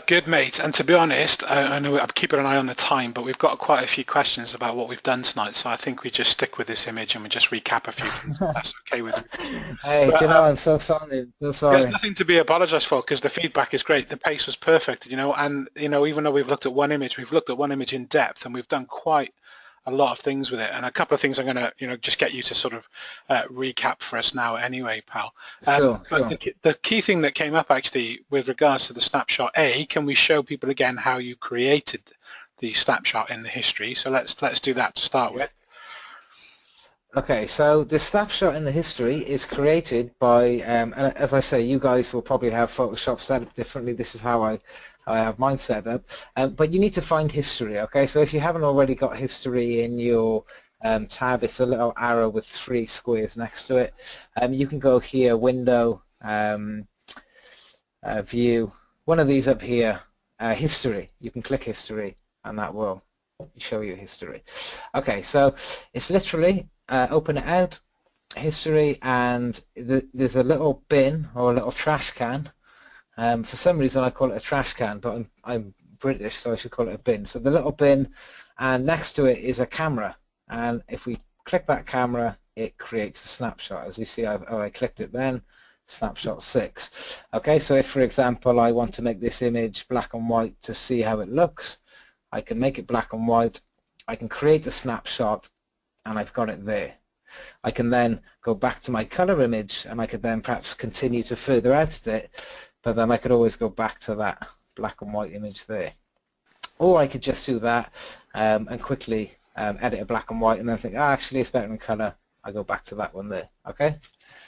Good, mate. And to be honest, I know I'm keeping an eye on the time, but we've got quite a few questions about what we've done tonight, so I think we just stick with this image and we just recap a few things. That's okay with you. Hey, but, do you know, I'm so sorry. So sorry. There's nothing to be apologised for, because the feedback is great. The pace was perfect, you know, and you know, even though we've looked at one image in depth, and we've done quite a lot of things with it, and a couple of things I'm going to, you know, just get you to sort of recap for us now anyway, pal. Sure. But the key thing that came up actually with regards to the snapshot, can we show people again how you created the snapshot in the history? So let's do that to start with. Okay, so the snapshot in the history is created by, and as I say, you guys will probably have Photoshop set up differently. This is how I have mine set up, but you need to find history. Okay, so if you haven't already got history in your tab. It's a little arrow with 3 squares next to it. You can go here, window, view, one of these up here, history. You can click history and that will show you history. Okay, so it's literally open it out, history, and there's a little bin or a little trash can. For some reason I call it a trash can, but I'm British, so I should call it a bin. So the little bin, and next to it is a camera, and if we click that camera it creates a snapshot. As you see, I clicked it then, snapshot 6. Okay, so if for example I want to make this image black and white to see how it looks, I can make it black and white, I can create the snapshot, and I've got it there. I can then go back to my color image and I could then perhaps continue to further edit it, but then I could always go back to that black and white image there. Or I could just do that and quickly edit a black and white and then think, actually it's better in color, I go back to that one there. Okay?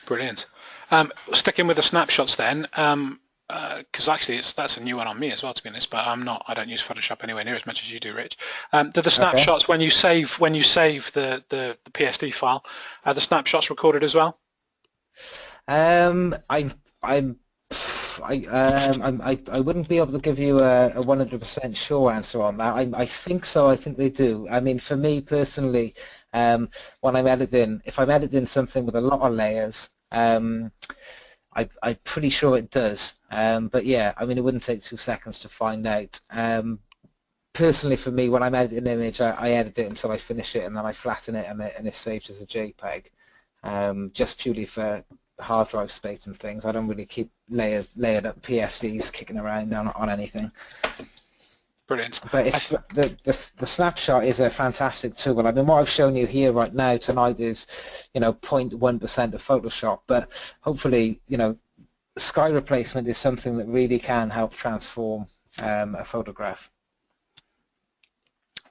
Brilliant. Sticking with the snapshots then, because actually that's a new one on me as well, to be honest, but I don't use Photoshop anywhere near as much as you do, Rich. Do the snapshots, okay, when you save the PSD file, are the snapshots recorded as well? I wouldn't be able to give you a 100% sure answer on that. I think so. I think they do. I mean, for me personally, when I'm editing, if I'm editing something with a lot of layers, I'm pretty sure it does. But yeah, I mean, it wouldn't take 2 seconds to find out. Personally, for me, when I'm editing an image, I edit it until I finish it, and then I flatten it, and it's saved as a JPEG, just purely for hard drive space and things. I don't really keep layered up PSDs kicking around on anything. Brilliant. But it's, the snapshot is a fantastic tool. I mean, what I've shown you here right now tonight is, 0.1% of Photoshop, but hopefully, sky replacement is something that really can help transform a photograph.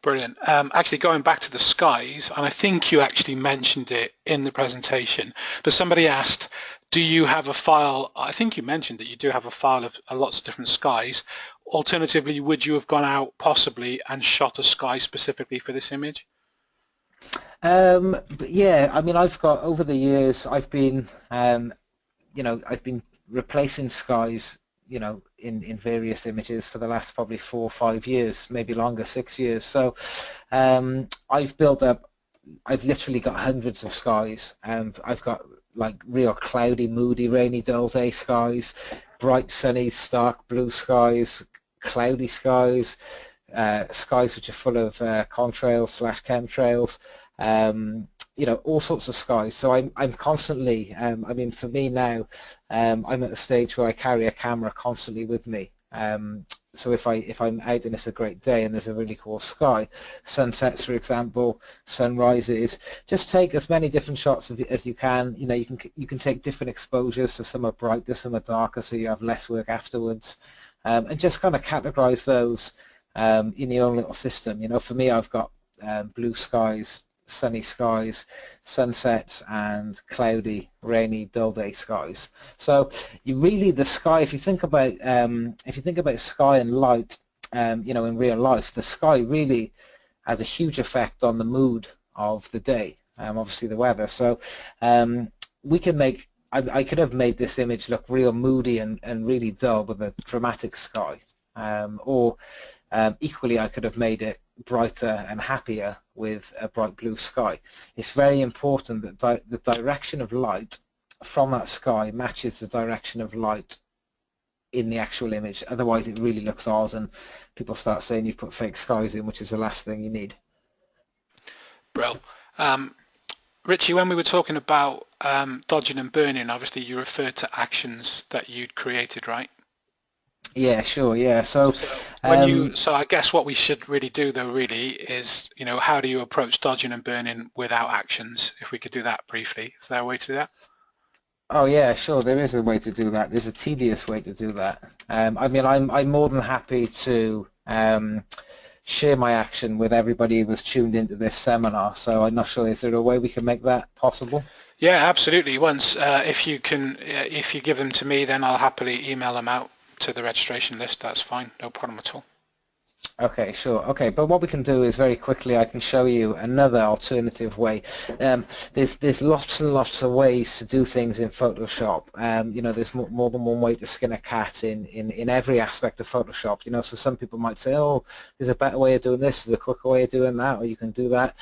Brilliant. Actually, going back to the skies, and I think you actually mentioned it in the presentation, but somebody asked, do you have a file? I think you mentioned that you do have a file of lots of different skies. Alternatively, would you have gone out possibly and shot a sky specifically for this image? But yeah, I mean, I've got, over the years, I've been, I've been replacing skies, in various images for the last probably 4 or 5 years, maybe longer, 6 years. So I've built up, I've literally got hundreds of skies. I've got like real cloudy, moody, rainy, dull day skies, bright, sunny, stark blue skies, cloudy skies, skies which are full of contrails / chemtrails, all sorts of skies. So I'm constantly, I mean, for me now, I'm at the stage where I carry a camera constantly with me. So if I'm out and it's a great day and there's a really cool sky, sunsets for example, sunrises, just take as many different shots as you can. You can take different exposures, so some are brighter, some are darker, so you have less work afterwards, and just kind of categorize those in your own little system. For me, I've got blue skies, sunny skies, sunsets, and cloudy, rainy, dull day skies. So the sky, if you think about sky and light, in real life, the sky really has a huge effect on the mood of the day. Obviously the weather. So we can make. I could have made this image look real moody and really dull with a dramatic sky, or equally I could have made it brighter and happier with a bright blue sky. It's very important that the direction of light from that sky matches the direction of light in the actual image. Otherwise it really looks odd and people start saying you put fake skies in, which is the last thing you need. Bro. Richie, when we were talking about dodging and burning, obviously you referred to actions that you'd created, right? Yeah, sure. Yeah. So I guess what we should really do though really is, how do you approach dodging and burning without actions? If we could do that briefly. Is there a way to do that? Oh yeah, sure. There is a way to do that. There's a tedious way to do that. I mean, I'm more than happy to share my action with everybody who was tuned into this seminar. So I'm not sure. Is there a way we can make that possible? Yeah, absolutely. Once, if you give them to me, then I'll happily email them out to the registration list. That's fine, no problem at all. Okay, sure. Okay, but what we can do is very quickly I can show you another alternative way. There's lots and lots of ways to do things in Photoshop. You know, there's more than one way to skin a cat in every aspect of Photoshop. You know, so some people might say, oh, there's a better way of doing this, there's a quicker way of doing that, or you can do that.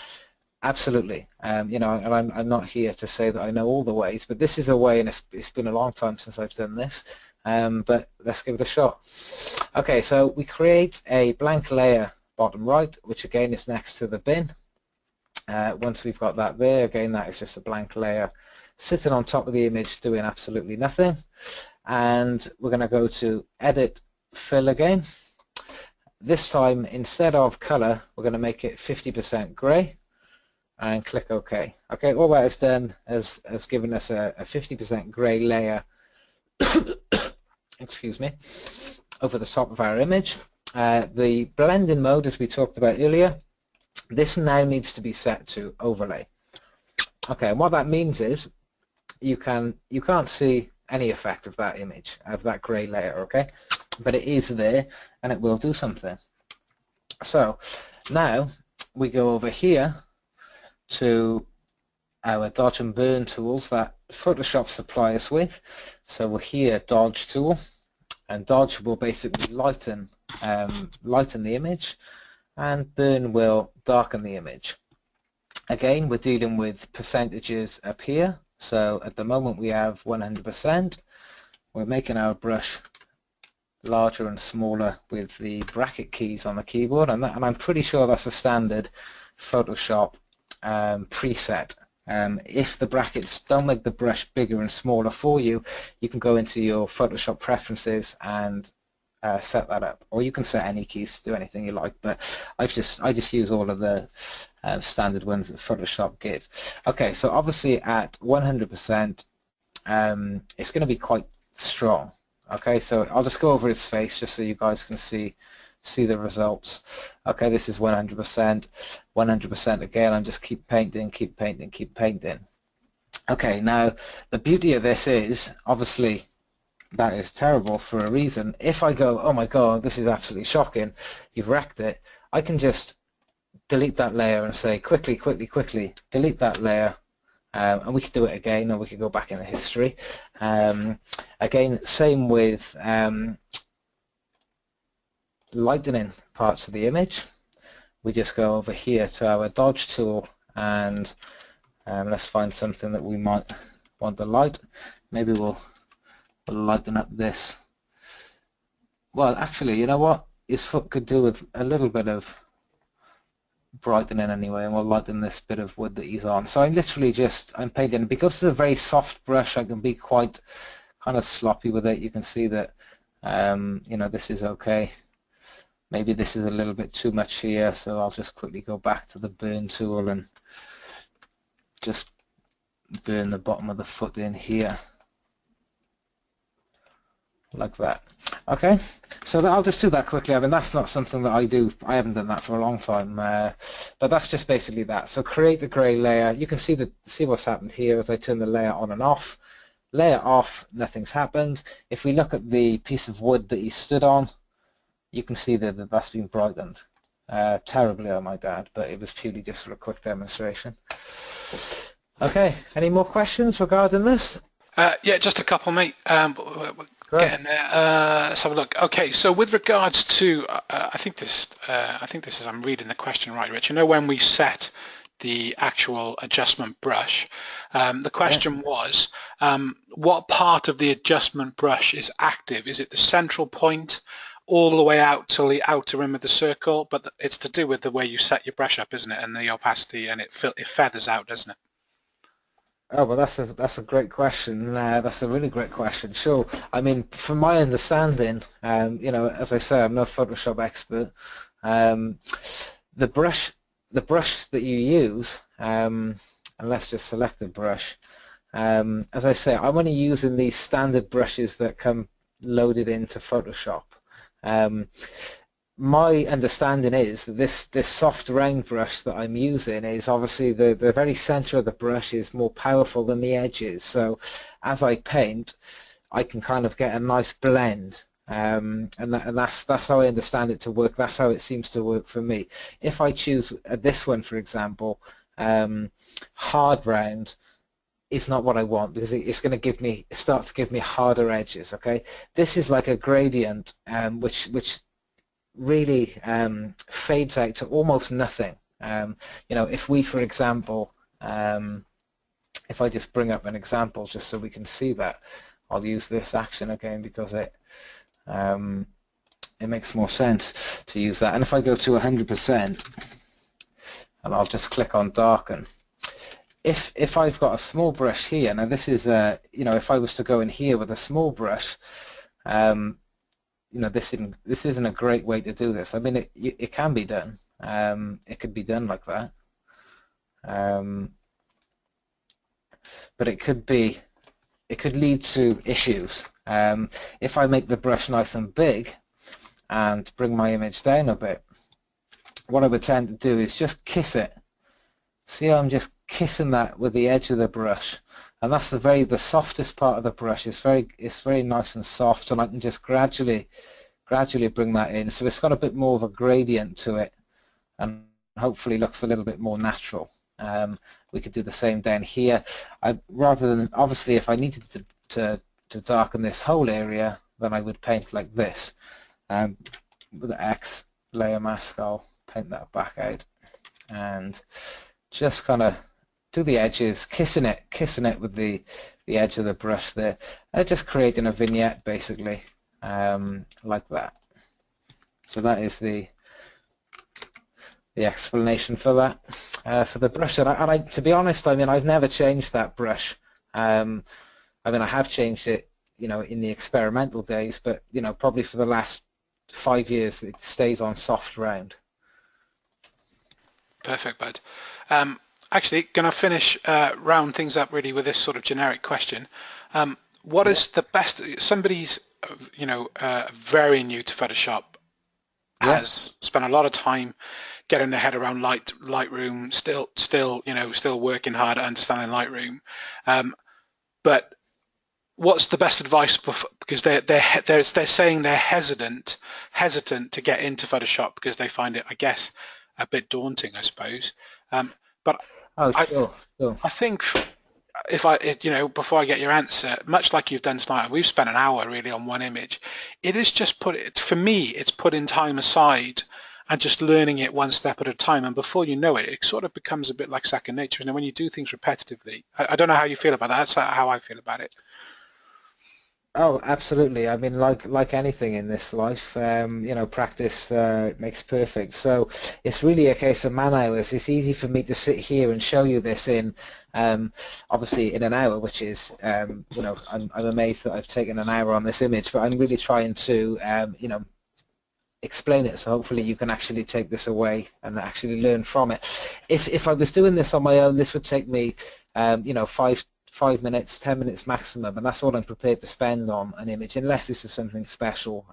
Absolutely. You know, and I'm not here to say that I know all the ways, but this is a way, and it's been a long time since I've done this. But let's give it a shot. Okay, so we create a blank layer bottom right, which again is next to the bin. Once we've got that there, again that is just a blank layer sitting on top of the image doing absolutely nothing. And we're going to go to Edit, Fill again. This time, instead of color, we're going to make it 50% gray and click OK. Okay, all that has done has given us a 50% gray layer excuse me, over the top of our image. The blending mode, as we talked about earlier, this now needs to be set to overlay. Okay, and what that means is you can't see any effect of that image, of that grey layer, okay? But it is there and it will do something. So now we go over here to our dodge and burn tools that Photoshop supply us with. So we're here, dodge tool, and dodge will basically lighten the image, and burn will darken the image. Again, we're dealing with percentages up here. So at the moment we have 100%. We're making our brush larger and smaller with the bracket keys on the keyboard, and I'm pretty sure that's a standard Photoshop preset. If the brackets don't make the brush bigger and smaller for you, you can go into your Photoshop preferences and set that up, or you can set any keys to do anything you like. But I just use all of the standard ones that Photoshop give. Okay, so obviously at 100%, it's going to be quite strong. Okay, so I'll just go over his face just so you guys can see the results. Okay, this is 100%, 100% again. I'm just keep painting. Okay, now the beauty of this is, obviously that is terrible for a reason. If I go, oh my god, this is absolutely shocking, you've wrecked it, I can just delete that layer and say quickly, delete that layer. And we could do it again, or we could go back in the history. Again, same with lightening parts of the image. We just go over here to our dodge tool, and let's find something that we might want to light. Maybe we'll lighten up this. Well, actually, you know what? His foot could do with a little bit of brightening anyway, and we'll lighten this bit of wood that he's on. So I'm literally I'm painting. Because it's a very soft brush, I can be quite kind of sloppy with it. You can see that you know, this is okay. Maybe this is a little bit too much here, so I'll just quickly go back to the burn tool and just burn the bottom of the foot in here, like that. Okay, so I'll just do that quickly. I mean, that's not something that I do. I haven't done that for a long time, but that's just basically that. So create the grey layer. You can see what's happened here as I turn the layer on and off. Layer off, nothing's happened. If we look at the piece of wood that he stood on, you can see that that's been brightened. Terribly, I might add, but it was purely just for a quick demonstration. Okay, any more questions regarding this? Yeah, just a couple, mate. Getting there. Let's have a look. Okay, so with regards to, I think this is, I'm reading the question right, Rich. You know, when we set the actual adjustment brush, the question was, what part of the adjustment brush is active? Is it the central point all the way out till the outer rim of the circle? But it's to do with the way you set your brush up, isn't it? And the opacity, and it feathers out, doesn't it? Oh, well, that's a great question. That's a really great question. Sure. I mean, from my understanding, you know, as I say, I'm no Photoshop expert. The brush that you use, and let's just select a brush. As I say, I'm only using these standard brushes that come loaded into Photoshop. My understanding is that this soft round brush that I'm using is obviously the very center of the brush is more powerful than the edges. So as I paint, I can kind of get a nice blend and that's how I understand it to work. That's how it seems to work for me. If I choose this one, for example, hard round, is not what I want, because it's going to start to give me harder edges. Okay, this is like a gradient, which really fades out to almost nothing. You know, if we, for example, if I just bring up an example just so we can see that, I'll use this action again because it makes more sense to use that. And if I go to 100%, and I'll just click on darken. If I've got a small brush here, now this is you know, if I was to go in here with a small brush, you know, this isn't a great way to do this. I mean, it can be done. It could be done like that, but it could lead to issues. If I make the brush nice and big and bring my image down a bit, what I would tend to do is just kiss it. See how I'm just kissing that with the edge of the brush, and that's the softest part of the brush. It's very nice and soft, and I can just gradually bring that in, so it's got a bit more of a gradient to it, and hopefully looks a little bit more natural. We could do the same down here. Rather than, obviously, if I needed to darken this whole area, then I would paint like this. With the X layer mask, I'll paint that back out, and just kind of do the edges, kissing it with the edge of the brush there, just creating a vignette basically, like that. So that is the explanation for that, for the brush. And I, to be honest, I mean, I've never changed that brush. I mean, I have changed it, you know, in the experimental days, but you know, probably for the last 5 years, it stays on soft round. Perfect, bud. Actually, going to finish round things up really with this sort of generic question. What is the best? Somebody's, you know, very new to Photoshop, has spent a lot of time getting their head around Lightroom, still, you know, still working hard at understanding Lightroom. But what's the best advice? Because they're saying they're hesitant to get into Photoshop because they find it, I guess, a bit daunting, I suppose. But Sure. I think you know, before I get your answer, much like you've done tonight, we've spent an hour really on one image. It is just for me, it's putting time aside and just learning it one step at a time. And before you know it, it sort of becomes a bit like second nature. And then when you do things repetitively, I don't know how you feel about that. That's how I feel about it. Oh, absolutely. I mean, like anything in this life, you know, practice makes perfect. So it's really a case of man hours. It's easy for me to sit here and show you this in, obviously, in an hour, which is, you know, I'm amazed that I've taken an hour on this image, but I'm really trying to, you know, explain it, so hopefully you can actually take this away and actually learn from it. If I was doing this on my own, this would take me, you know, 5 minutes, 10 minutes maximum, and that's all I'm prepared to spend on an image, unless it's for something special,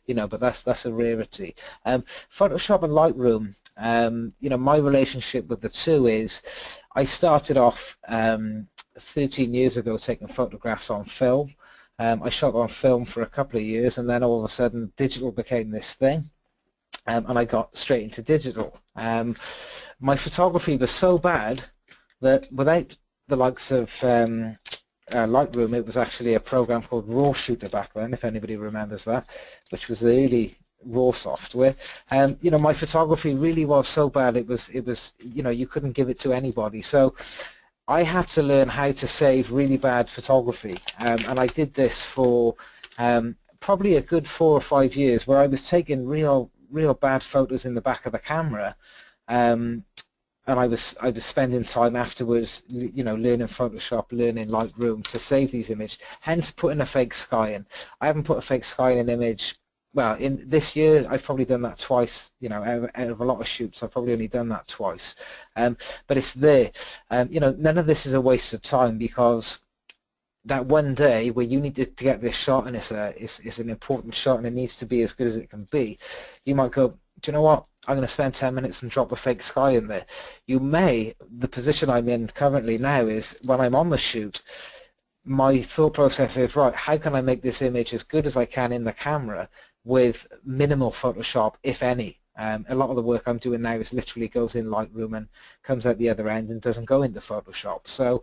you know, but that's a rarity. Photoshop and Lightroom, you know, my relationship with the two is, I started off 13 years ago taking photographs on film. I shot on film for a couple of years, and then all of a sudden digital became this thing, and I got straight into digital. My photography was so bad that without the likes of Lightroom, it was actually a program called Raw Shooter back then, if anybody remembers that, which was really raw software. You know, my photography really was so bad, it was you know, you couldn't give it to anybody. So I had to learn how to save really bad photography, and I did this for probably a good 4 or 5 years, where I was taking real bad photos in the back of the camera, and I was spending time afterwards, you know, learning Photoshop, learning Lightroom to save these images, hence putting a fake sky in. I haven't put a fake sky in an image, well, in this year I've probably done that twice, you know, out of a lot of shoots I've probably only done that twice, but it's there. You know, none of this is a waste of time, because that one day where you need to get this shot, and it's an important shot and it needs to be as good as it can be, you might go, do you know what, I'm going to spend 10 minutes and drop a fake sky in there. You may, the position I'm in currently now is, when I'm on the shoot, my thought process is, right, how can I make this image as good as I can in the camera with minimal Photoshop, if any? A lot of the work I'm doing now is literally goes in Lightroom and comes out the other end and doesn't go into Photoshop. So,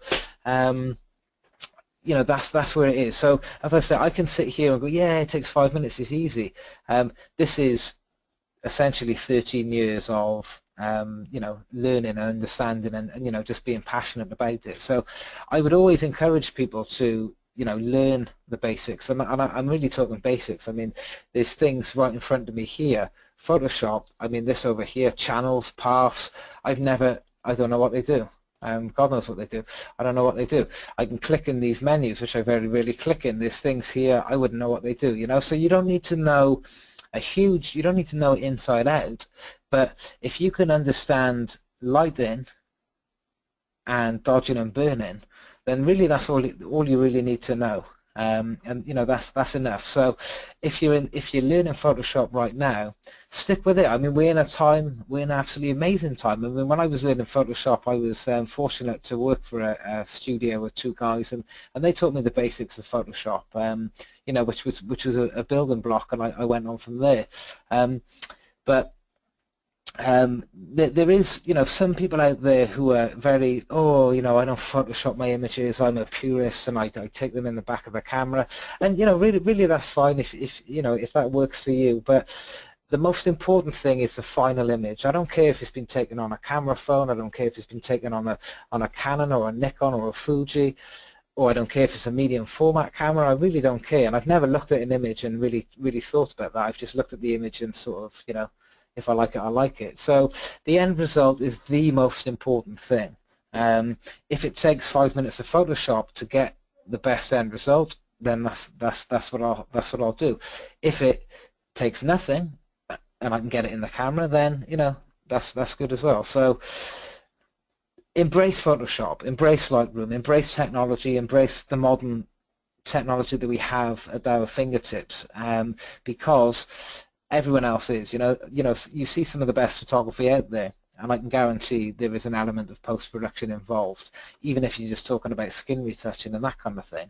you know, that's where it is. So, as I said, I can sit here and go, yeah, it takes 5 minutes, it's easy. This is essentially 13 years of you know, learning and understanding and you know, just being passionate about it. So I would always encourage people to, you know, learn the basics, and I'm really talking basics. I mean, there's things right in front of me here. Photoshop, I mean, this over here, channels, paths, I don't know what they do. God knows what they do. I don't know what they do. I can click in these menus, which I very rarely click in. There's things here, I wouldn't know what they do, you know. So you don't need to know you don't need to know it inside out, but if you can understand lighting and dodging and burning, then really that's all you really need to know. And you know, that's enough. So if you're learning Photoshop right now, stick with it. I mean, we're in an absolutely amazing time. I mean, when I was learning Photoshop, I was fortunate to work for a studio with two guys, and they taught me the basics of Photoshop. You know, which was a building block, and I went on from there. But there is, you know, some people out there who are very, oh, you know, I don't Photoshop my images, I'm a purist, and I take them in the back of the camera, and you know, really that's fine if you know, if that works for you. But the most important thing is the final image. I don't care if it's been taken on a camera phone, I don't care if it's been taken on a Canon or a Nikon or a Fuji, or I don't care if it's a medium format camera. I really don't care, and I've never looked at an image and really thought about that. I've just looked at the image and sort of, you know, if I like it, I like it. So the end result is the most important thing. If it takes 5 minutes of Photoshop to get the best end result, then that's what I'll do. If it takes nothing and I can get it in the camera, then you know, that's good as well. So embrace Photoshop, embrace Lightroom, embrace technology, embrace the modern technology that we have at our fingertips, because everyone else is, you know, you see some of the best photography out there, and I can guarantee there is an element of post-production involved, even if you're just talking about skin retouching and that kind of thing.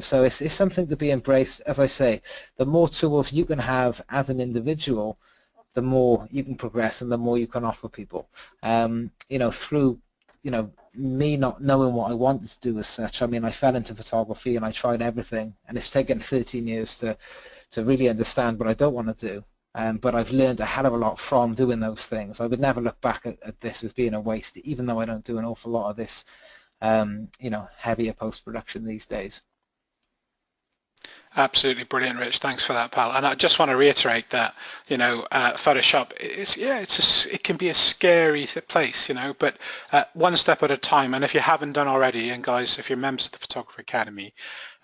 So it's something to be embraced. As I say, the more tools you can have as an individual, the more you can progress and the more you can offer people. You know, through, you know, me not knowing what I wanted to do as such, I mean, I fell into photography and I tried everything, and it's taken 13 years to really understand what I don't want to do. But I've learned a hell of a lot from doing those things. I would never look back at this as being a waste, even though I don't do an awful lot of this, you know, heavier post-production these days. Absolutely brilliant, Rich. Thanks for that, pal. And I just want to reiterate that, you know, Photoshop it can be a scary place, you know, but one step at a time. And if you haven't done already, and guys, if you're members of the Photographer Academy,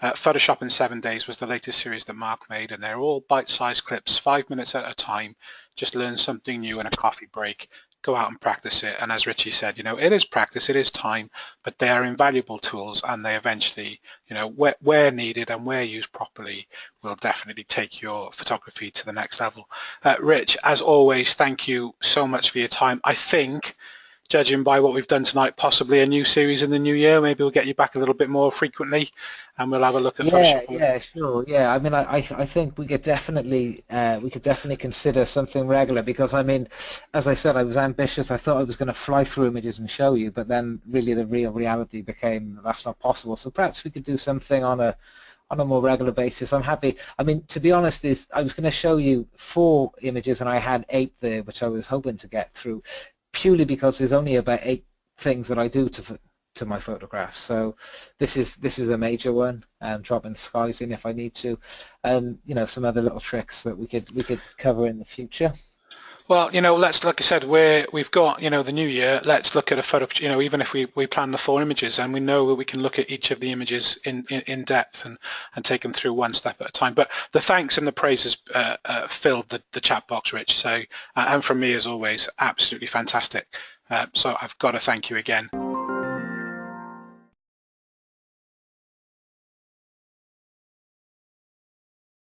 Photoshop in 7 days was the latest series that Mark made, and they're all bite-sized clips, 5 minutes at a time. Just learn something new in a coffee break. Go out and practice it. And as Richie said, you know, it is practice, it is time, but they are invaluable tools, and they eventually, you know, where needed and where used properly, will definitely take your photography to the next level. Rich, as always, thank you so much for your time. I think, judging by what we've done tonight, possibly a new series in the new year. Maybe we'll get you back a little bit more frequently, and we'll have a look at Photoshop. Yeah, sure. Yeah, I mean, I think we could definitely consider something regular, because I mean, as I said, I was ambitious. I thought I was going to fly through images and show you, but then really the real reality became that's not possible. So perhaps we could do something on a more regular basis. I'm happy. I mean, to be honest, I was going to show you 4 images, and I had 8 there, which I was hoping to get through, purely because there's only about 8 things that I do to my photographs. So this is a major one, dropping skies in if I need to, and you know, some other little tricks that we could cover in the future. Well, you know, let's, like I said, we've got, you know, the new year. Let's look at a photo, you know, even if we plan the 4 images, and we know that we can look at each of the images in depth and take them through one step at a time. But the thanks and the praises filled the chat box, Rich. So, and from me as always, absolutely fantastic. So I've got to thank you again.